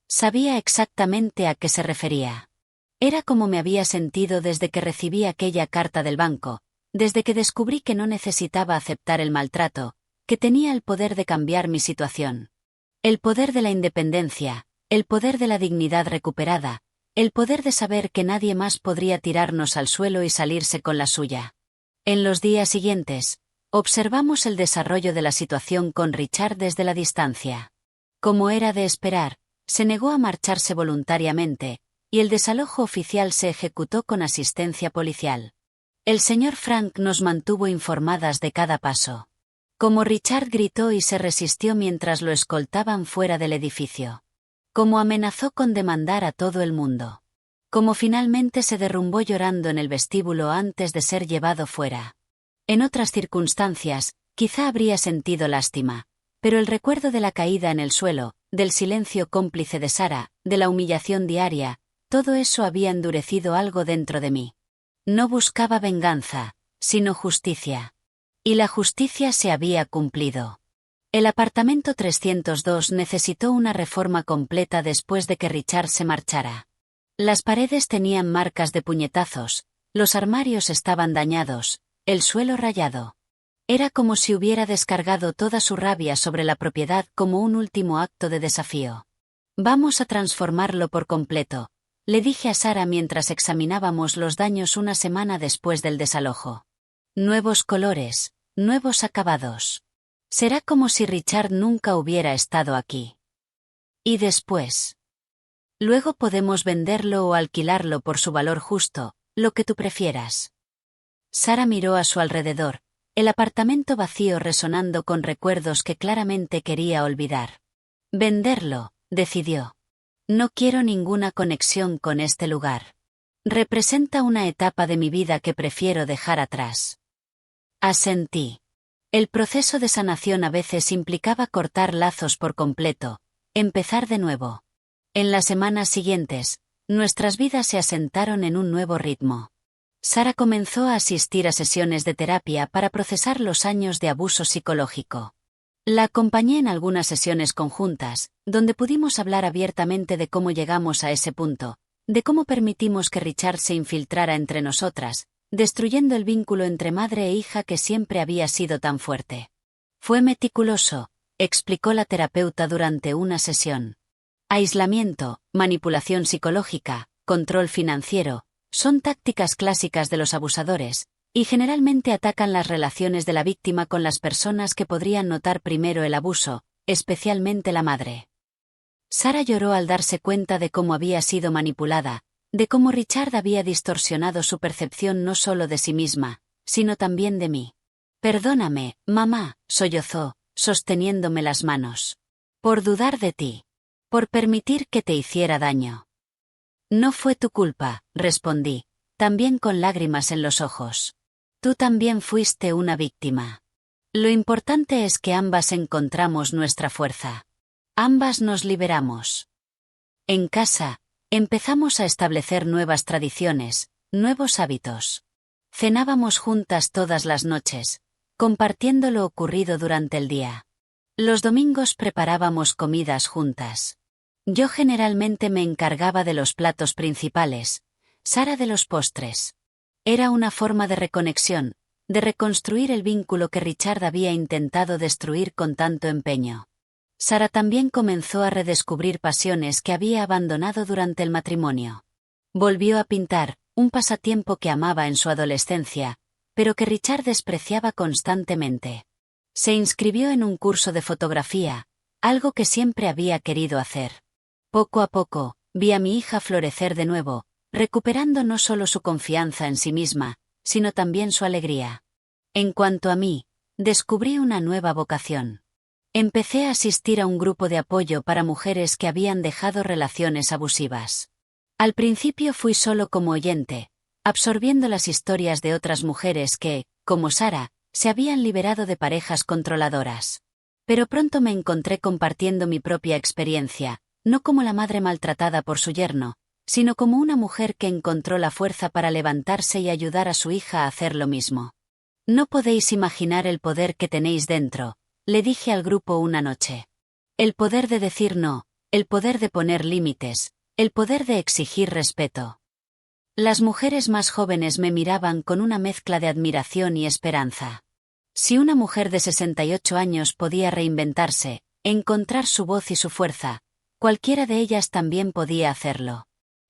Sabía exactamente a qué se refería. Era como me había sentido desde que recibí aquella carta del banco, desde que descubrí que no necesitaba aceptar el maltrato, que tenía el poder de cambiar mi situación. El poder de la independencia, el poder de la dignidad recuperada, el poder de saber que nadie más podría tirarnos al suelo y salirse con la suya. En los días siguientes, observamos el desarrollo de la situación con Richard desde la distancia. Como era de esperar, se negó a marcharse voluntariamente, y el desalojo oficial se ejecutó con asistencia policial. El señor Frank nos mantuvo informadas de cada paso. Como Richard gritó y se resistió mientras lo escoltaban fuera del edificio. Como amenazó con demandar a todo el mundo. Como finalmente se derrumbó llorando en el vestíbulo antes de ser llevado fuera. En otras circunstancias, quizá habría sentido lástima, pero el recuerdo de la caída en el suelo, del silencio cómplice de Sarah, de la humillación diaria, todo eso había endurecido algo dentro de mí. No buscaba venganza, sino justicia. Y la justicia se había cumplido. El apartamento 302 necesitó una reforma completa después de que Richard se marchara. Las paredes tenían marcas de puñetazos, los armarios estaban dañados, el suelo rayado. Era como si hubiera descargado toda su rabia sobre la propiedad como un último acto de desafío. Vamos a transformarlo por completo, le dije a Sara mientras examinábamos los daños una semana después del desalojo. Nuevos colores, nuevos acabados. Será como si Richard nunca hubiera estado aquí. Y después. Luego podemos venderlo o alquilarlo por su valor justo, lo que tú prefieras. Sara miró a su alrededor, el apartamento vacío resonando con recuerdos que claramente quería olvidar. Venderlo, decidió. No quiero ninguna conexión con este lugar. Representa una etapa de mi vida que prefiero dejar atrás. Asentí. El proceso de sanación a veces implicaba cortar lazos por completo, empezar de nuevo. En las semanas siguientes, nuestras vidas se asentaron en un nuevo ritmo. Sara comenzó a asistir a sesiones de terapia para procesar los años de abuso psicológico. La acompañé en algunas sesiones conjuntas, donde pudimos hablar abiertamente de cómo llegamos a ese punto, de cómo permitimos que Richard se infiltrara entre nosotras, destruyendo el vínculo entre madre e hija que siempre había sido tan fuerte. Fue meticuloso, explicó la terapeuta durante una sesión. Aislamiento, manipulación psicológica, control financiero, son tácticas clásicas de los abusadores, y generalmente atacan las relaciones de la víctima con las personas que podrían notar primero el abuso, especialmente la madre. Sara lloró al darse cuenta de cómo había sido manipulada, de cómo Richard había distorsionado su percepción no solo de sí misma, sino también de mí. Perdóname, mamá, sollozó, sosteniéndome las manos. Por dudar de ti. Por permitir que te hiciera daño. No fue tu culpa, respondí, también con lágrimas en los ojos. Tú también fuiste una víctima. Lo importante es que ambas encontramos nuestra fuerza. Ambas nos liberamos. En casa, empezamos a establecer nuevas tradiciones, nuevos hábitos. Cenábamos juntas todas las noches, compartiendo lo ocurrido durante el día. Los domingos preparábamos comidas juntas. Yo generalmente me encargaba de los platos principales, Sara de los postres. Era una forma de reconexión, de reconstruir el vínculo que Richard había intentado destruir con tanto empeño. Sara también comenzó a redescubrir pasiones que había abandonado durante el matrimonio. Volvió a pintar, un pasatiempo que amaba en su adolescencia, pero que Richard despreciaba constantemente. Se inscribió en un curso de fotografía, algo que siempre había querido hacer. Poco a poco, vi a mi hija florecer de nuevo, recuperando no solo su confianza en sí misma, sino también su alegría. En cuanto a mí, descubrí una nueva vocación. Empecé a asistir a un grupo de apoyo para mujeres que habían dejado relaciones abusivas. Al principio fui solo como oyente, absorbiendo las historias de otras mujeres que, como Sara, se habían liberado de parejas controladoras. Pero pronto me encontré compartiendo mi propia experiencia, no como la madre maltratada por su yerno, sino como una mujer que encontró la fuerza para levantarse y ayudar a su hija a hacer lo mismo. No podéis imaginar el poder que tenéis dentro, le dije al grupo una noche. El poder de decir no, el poder de poner límites, el poder de exigir respeto. Las mujeres más jóvenes me miraban con una mezcla de admiración y esperanza. Si una mujer de 68 años podía reinventarse, encontrar su voz y su fuerza, cualquiera de ellas también podía hacerlo.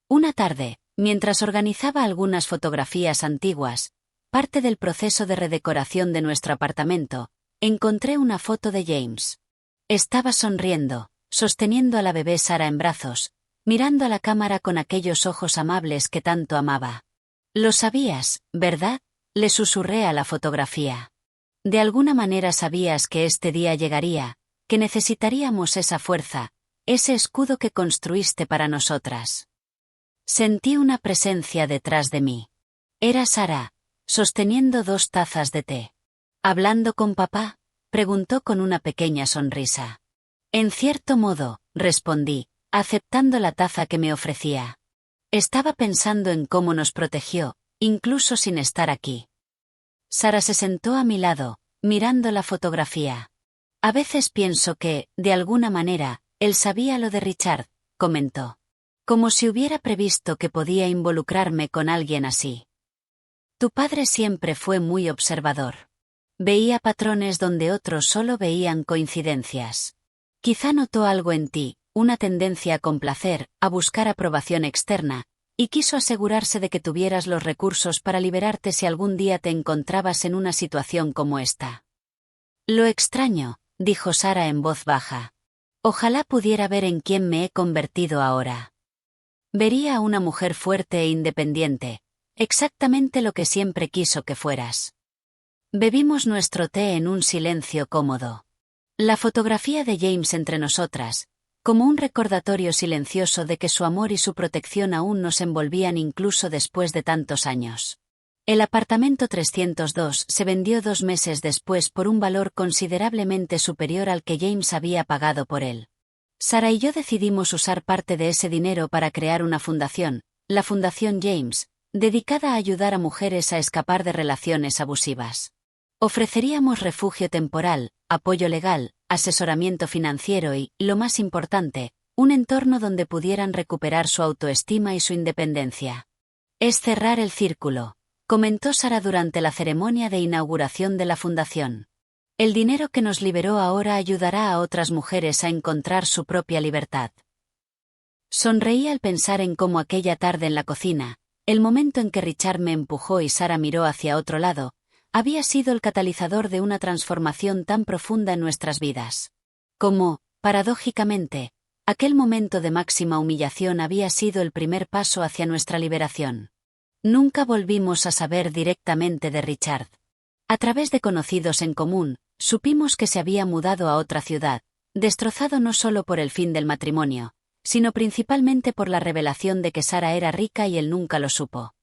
Una tarde, mientras organizaba algunas fotografías antiguas, parte del proceso de redecoración de nuestro apartamento, encontré una foto de James. Estaba sonriendo, sosteniendo a la bebé Sara en brazos, mirando a la cámara con aquellos ojos amables que tanto amaba. Lo sabías, ¿verdad? Le susurré a la fotografía. De alguna manera sabías que este día llegaría, que necesitaríamos esa fuerza, ese escudo que construiste para nosotras. Sentí una presencia detrás de mí. Era Sara, sosteniendo 2 tazas de té. ¿Hablando con papá?, preguntó con una pequeña sonrisa. En cierto modo, respondí, aceptando la taza que me ofrecía. Estaba pensando en cómo nos protegió, incluso sin estar aquí. Sara se sentó a mi lado, mirando la fotografía. A veces pienso que, de alguna manera, él sabía lo de Richard, comentó. Como si hubiera previsto que podía involucrarme con alguien así. Tu padre siempre fue muy observador. Veía patrones donde otros solo veían coincidencias. Quizá notó algo en ti, una tendencia a complacer, a buscar aprobación externa, y quiso asegurarse de que tuvieras los recursos para liberarte si algún día te encontrabas en una situación como esta. Lo extraño, dijo Sara en voz baja. Ojalá pudiera ver en quién me he convertido ahora. Vería a una mujer fuerte e independiente, exactamente lo que siempre quiso que fueras. Bebimos nuestro té en un silencio cómodo. La fotografía de James entre nosotras, como un recordatorio silencioso de que su amor y su protección aún nos envolvían incluso después de tantos años. El apartamento 302 se vendió 2 meses después por un valor considerablemente superior al que James había pagado por él. Sara y yo decidimos usar parte de ese dinero para crear una fundación, la Fundación James, dedicada a ayudar a mujeres a escapar de relaciones abusivas. Ofreceríamos refugio temporal, apoyo legal, asesoramiento financiero y, lo más importante, un entorno donde pudieran recuperar su autoestima y su independencia. Es cerrar el círculo, comentó Sara durante la ceremonia de inauguración de la fundación. El dinero que nos liberó ahora ayudará a otras mujeres a encontrar su propia libertad. Sonreí al pensar en cómo aquella tarde en la cocina, el momento en que Richard me empujó y Sara miró hacia otro lado, había sido el catalizador de una transformación tan profunda en nuestras vidas. Como, paradójicamente, aquel momento de máxima humillación había sido el primer paso hacia nuestra liberación. Nunca volvimos a saber directamente de Richard. A través de conocidos en común, supimos que se había mudado a otra ciudad, destrozado no solo por el fin del matrimonio, sino principalmente por la revelación de que Sara era rica y él nunca lo supo.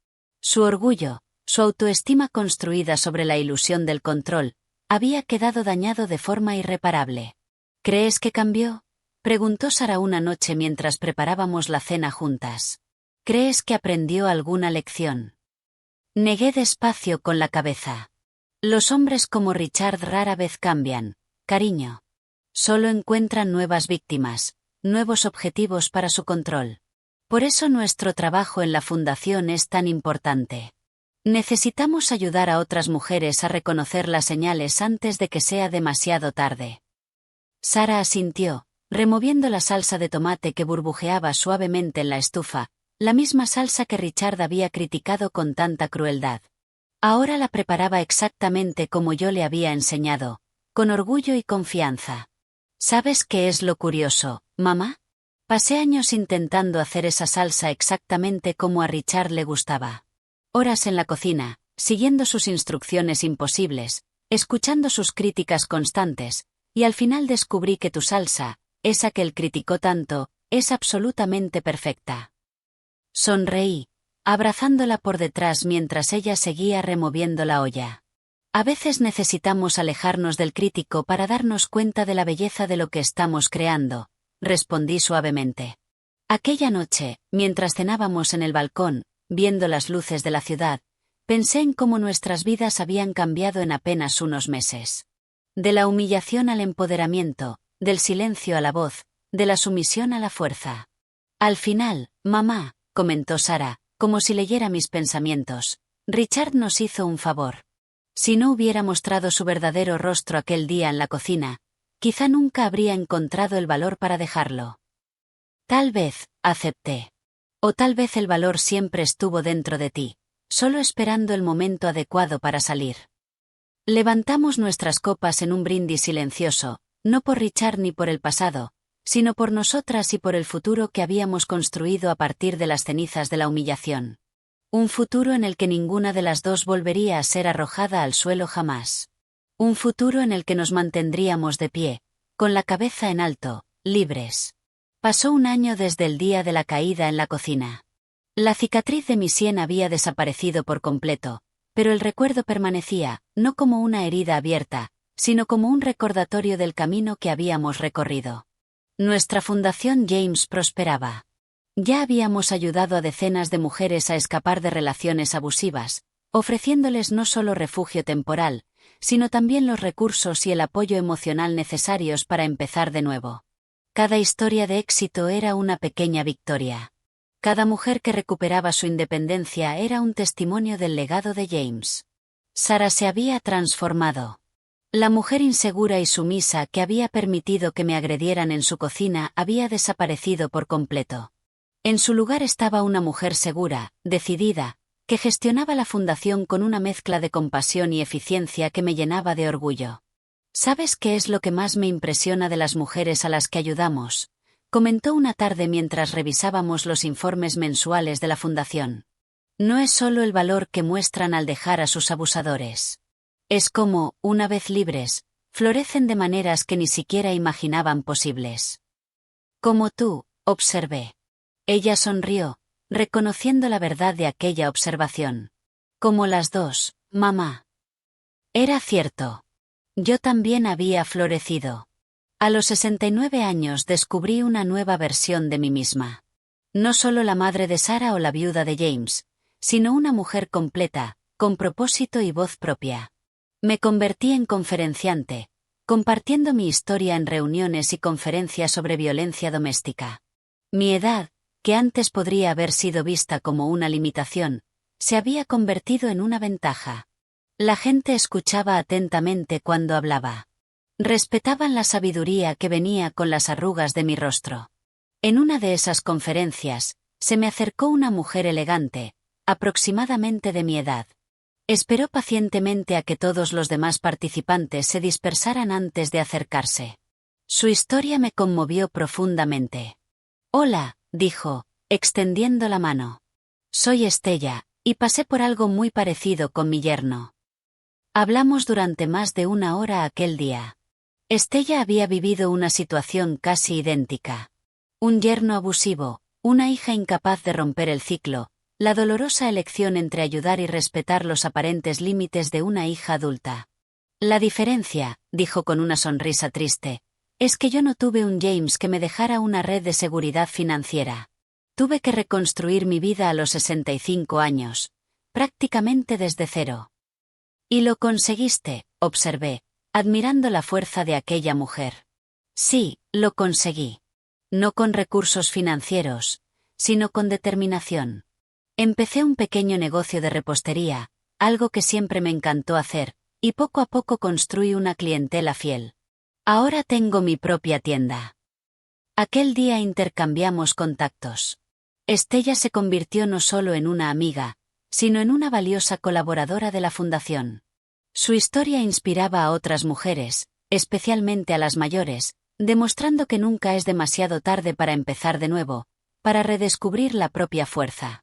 Su orgullo, su autoestima construida sobre la ilusión del control, había quedado dañado de forma irreparable. ¿Crees que cambió?, preguntó Sara una noche mientras preparábamos la cena juntas. ¿Crees que aprendió alguna lección? Negué despacio con la cabeza. Los hombres como Richard rara vez cambian, cariño. Solo encuentran nuevas víctimas, nuevos objetivos para su control. Por eso nuestro trabajo en la fundación es tan importante. Necesitamos ayudar a otras mujeres a reconocer las señales antes de que sea demasiado tarde. Sara asintió, removiendo la salsa de tomate que burbujeaba suavemente en la estufa, la misma salsa que Richard había criticado con tanta crueldad. Ahora la preparaba exactamente como yo le había enseñado, con orgullo y confianza. ¿Sabes qué es lo curioso, mamá? Pasé años intentando hacer esa salsa exactamente como a Richard le gustaba. Horas en la cocina, siguiendo sus instrucciones imposibles, escuchando sus críticas constantes, y al final descubrí que tu salsa, esa que él criticó tanto, es absolutamente perfecta. Sonreí, abrazándola por detrás mientras ella seguía removiendo la olla. A veces necesitamos alejarnos del crítico para darnos cuenta de la belleza de lo que estamos creando, respondí suavemente. Aquella noche, mientras cenábamos en el balcón, viendo las luces de la ciudad, pensé en cómo nuestras vidas habían cambiado en apenas unos meses. De la humillación al empoderamiento, del silencio a la voz, de la sumisión a la fuerza. Al final, mamá, comentó Sara, como si leyera mis pensamientos, Richard nos hizo un favor. Si no hubiera mostrado su verdadero rostro aquel día en la cocina, quizá nunca habría encontrado el valor para dejarlo. Tal vez, acepté. O tal vez el valor siempre estuvo dentro de ti, solo esperando el momento adecuado para salir. Levantamos nuestras copas en un brindis silencioso, no por Richard ni por el pasado, sino por nosotras y por el futuro que habíamos construido a partir de las cenizas de la humillación. Un futuro en el que ninguna de las dos volvería a ser arrojada al suelo jamás. Un futuro en el que nos mantendríamos de pie, con la cabeza en alto, libres. Pasó un año desde el día de la caída en la cocina. La cicatriz de mi sien había desaparecido por completo, pero el recuerdo permanecía, no como una herida abierta, sino como un recordatorio del camino que habíamos recorrido. Nuestra fundación James prosperaba. Ya habíamos ayudado a decenas de mujeres a escapar de relaciones abusivas, ofreciéndoles no solo refugio temporal, sino también los recursos y el apoyo emocional necesarios para empezar de nuevo. Cada historia de éxito era una pequeña victoria. Cada mujer que recuperaba su independencia era un testimonio del legado de James. Sara se había transformado. La mujer insegura y sumisa que había permitido que me agredieran en su cocina había desaparecido por completo. En su lugar estaba una mujer segura, decidida, que gestionaba la fundación con una mezcla de compasión y eficiencia que me llenaba de orgullo. ¿Sabes qué es lo que más me impresiona de las mujeres a las que ayudamos?, comentó una tarde mientras revisábamos los informes mensuales de la fundación. No es solo el valor que muestran al dejar a sus abusadores. Es como, una vez libres, florecen de maneras que ni siquiera imaginaban posibles. Como tú, observé. Ella sonrió, reconociendo la verdad de aquella observación. Como las dos, mamá. Era cierto. Yo también había florecido. A los 69 años descubrí una nueva versión de mí misma. No solo la madre de Sarah o la viuda de James, sino una mujer completa, con propósito y voz propia. Me convertí en conferenciante, compartiendo mi historia en reuniones y conferencias sobre violencia doméstica. Mi edad, que antes podría haber sido vista como una limitación, se había convertido en una ventaja. La gente escuchaba atentamente cuando hablaba. Respetaban la sabiduría que venía con las arrugas de mi rostro. En una de esas conferencias, se me acercó una mujer elegante, aproximadamente de mi edad. Esperó pacientemente a que todos los demás participantes se dispersaran antes de acercarse. Su historia me conmovió profundamente. «Hola», dijo, extendiendo la mano. «Soy Estella, y pasé por algo muy parecido con mi yerno». Hablamos durante más de una hora aquel día. Estella había vivido una situación casi idéntica. Un yerno abusivo, una hija incapaz de romper el ciclo, la dolorosa elección entre ayudar y respetar los aparentes límites de una hija adulta. La diferencia, dijo con una sonrisa triste, es que yo no tuve un James que me dejara una red de seguridad financiera. Tuve que reconstruir mi vida a los 65 años, prácticamente desde cero. Y lo conseguiste, observé, admirando la fuerza de aquella mujer. Sí, lo conseguí. No con recursos financieros, sino con determinación. Empecé un pequeño negocio de repostería, algo que siempre me encantó hacer, y poco a poco construí una clientela fiel. Ahora tengo mi propia tienda. Aquel día intercambiamos contactos. Estella se convirtió no solo en una amiga, sino en una valiosa colaboradora de la fundación. Su historia inspiraba a otras mujeres, especialmente a las mayores, demostrando que nunca es demasiado tarde para empezar de nuevo, para redescubrir la propia fuerza.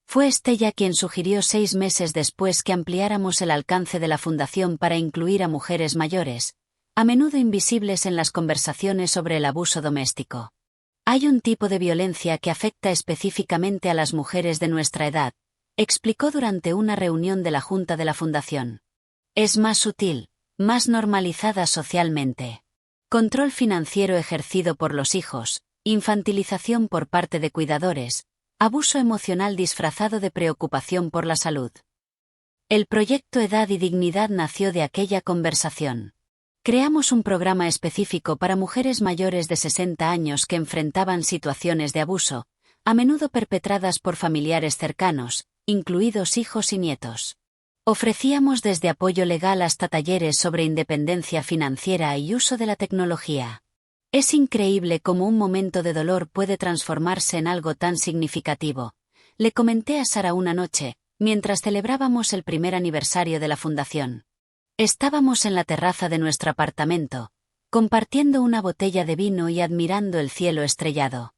Fue Estella quien sugirió 6 meses después que ampliáramos el alcance de la fundación para incluir a mujeres mayores, a menudo invisibles en las conversaciones sobre el abuso doméstico. Hay un tipo de violencia que afecta específicamente a las mujeres de nuestra edad, explicó durante una reunión de la Junta de la Fundación. Es más sutil, más normalizada socialmente. Control financiero ejercido por los hijos, infantilización por parte de cuidadores, abuso emocional disfrazado de preocupación por la salud. El proyecto Edad y Dignidad nació de aquella conversación. Creamos un programa específico para mujeres mayores de 60 años que enfrentaban situaciones de abuso, a menudo perpetradas por familiares cercanos, incluidos hijos y nietos. Ofrecíamos desde apoyo legal hasta talleres sobre independencia financiera y uso de la tecnología. Es increíble cómo un momento de dolor puede transformarse en algo tan significativo. Le comenté a Sara una noche, mientras celebrábamos el primer aniversario de la fundación. Estábamos en la terraza de nuestro apartamento, compartiendo una botella de vino y admirando el cielo estrellado.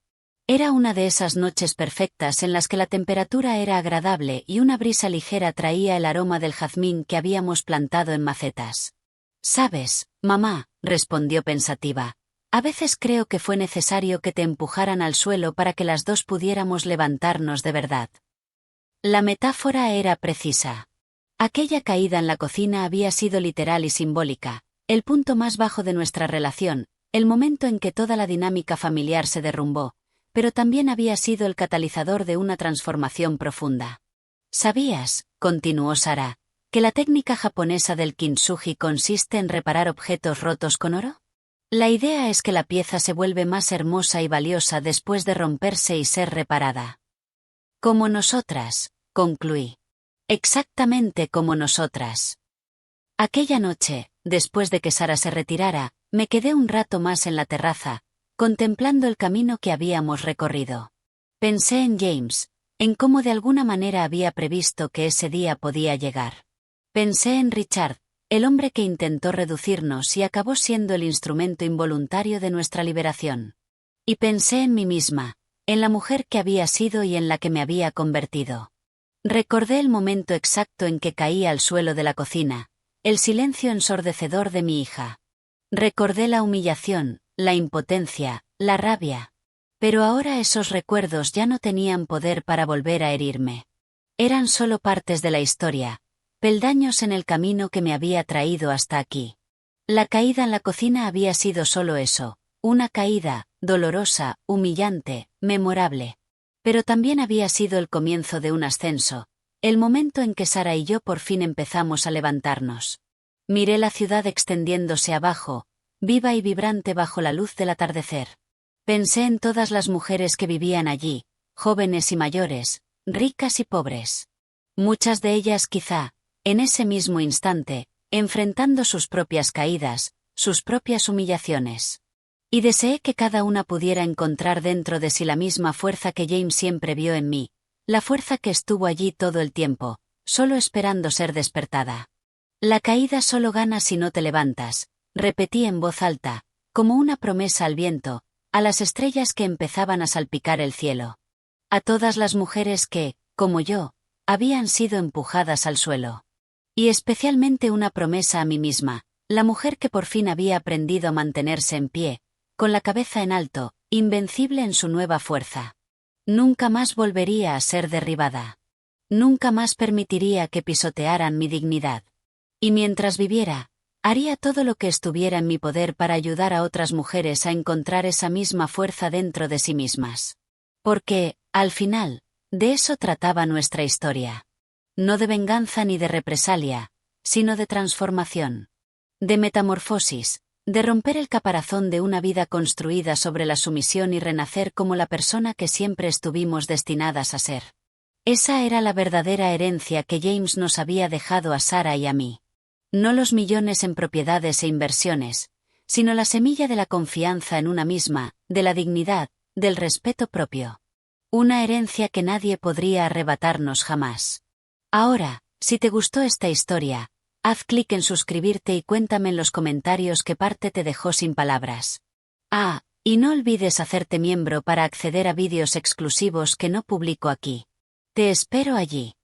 Era una de esas noches perfectas en las que la temperatura era agradable y una brisa ligera traía el aroma del jazmín que habíamos plantado en macetas. «Sabes, mamá», respondió pensativa, «a veces creo que fue necesario que te empujaran al suelo para que las dos pudiéramos levantarnos de verdad». La metáfora era precisa. Aquella caída en la cocina había sido literal y simbólica, el punto más bajo de nuestra relación, el momento en que toda la dinámica familiar se derrumbó, pero también había sido el catalizador de una transformación profunda. «¿Sabías?», continuó Sara, «que la técnica japonesa del kintsugi consiste en reparar objetos rotos con oro? La idea es que la pieza se vuelve más hermosa y valiosa después de romperse y ser reparada». «Como nosotras», concluí. «Exactamente como nosotras». Aquella noche, después de que Sara se retirara, me quedé un rato más en la terraza, contemplando el camino que habíamos recorrido. Pensé en James, en cómo de alguna manera había previsto que ese día podía llegar. Pensé en Richard, el hombre que intentó reducirnos y acabó siendo el instrumento involuntario de nuestra liberación. Y pensé en mí misma, en la mujer que había sido y en la que me había convertido. Recordé el momento exacto en que caí al suelo de la cocina, el silencio ensordecedor de mi hija. Recordé la humillación, la impotencia, la rabia. Pero ahora esos recuerdos ya no tenían poder para volver a herirme. Eran solo partes de la historia, peldaños en el camino que me había traído hasta aquí. La caída en la cocina había sido solo eso, una caída, dolorosa, humillante, memorable. Pero también había sido el comienzo de un ascenso, el momento en que Sara y yo por fin empezamos a levantarnos. Miré la ciudad extendiéndose abajo, viva y vibrante bajo la luz del atardecer. Pensé en todas las mujeres que vivían allí, jóvenes y mayores, ricas y pobres. Muchas de ellas quizá, en ese mismo instante, enfrentando sus propias caídas, sus propias humillaciones. Y deseé que cada una pudiera encontrar dentro de sí la misma fuerza que James siempre vio en mí, la fuerza que estuvo allí todo el tiempo, solo esperando ser despertada. La caída solo gana si no te levantas, repetí en voz alta, como una promesa al viento, a las estrellas que empezaban a salpicar el cielo. A todas las mujeres que, como yo, habían sido empujadas al suelo. Y especialmente una promesa a mí misma, la mujer que por fin había aprendido a mantenerse en pie, con la cabeza en alto, invencible en su nueva fuerza. Nunca más volvería a ser derribada. Nunca más permitiría que pisotearan mi dignidad. Y mientras viviera, haría todo lo que estuviera en mi poder para ayudar a otras mujeres a encontrar esa misma fuerza dentro de sí mismas. Porque, al final, de eso trataba nuestra historia. No de venganza ni de represalia, sino de transformación. De metamorfosis, de romper el caparazón de una vida construida sobre la sumisión y renacer como la persona que siempre estuvimos destinadas a ser. Esa era la verdadera herencia que James nos había dejado a Sara y a mí. No los millones en propiedades e inversiones, sino la semilla de la confianza en una misma, de la dignidad, del respeto propio. Una herencia que nadie podría arrebatarnos jamás. Ahora, si te gustó esta historia, haz clic en suscribirte y cuéntame en los comentarios qué parte te dejó sin palabras. Ah, y no olvides hacerte miembro para acceder a vídeos exclusivos que no publico aquí. Te espero allí.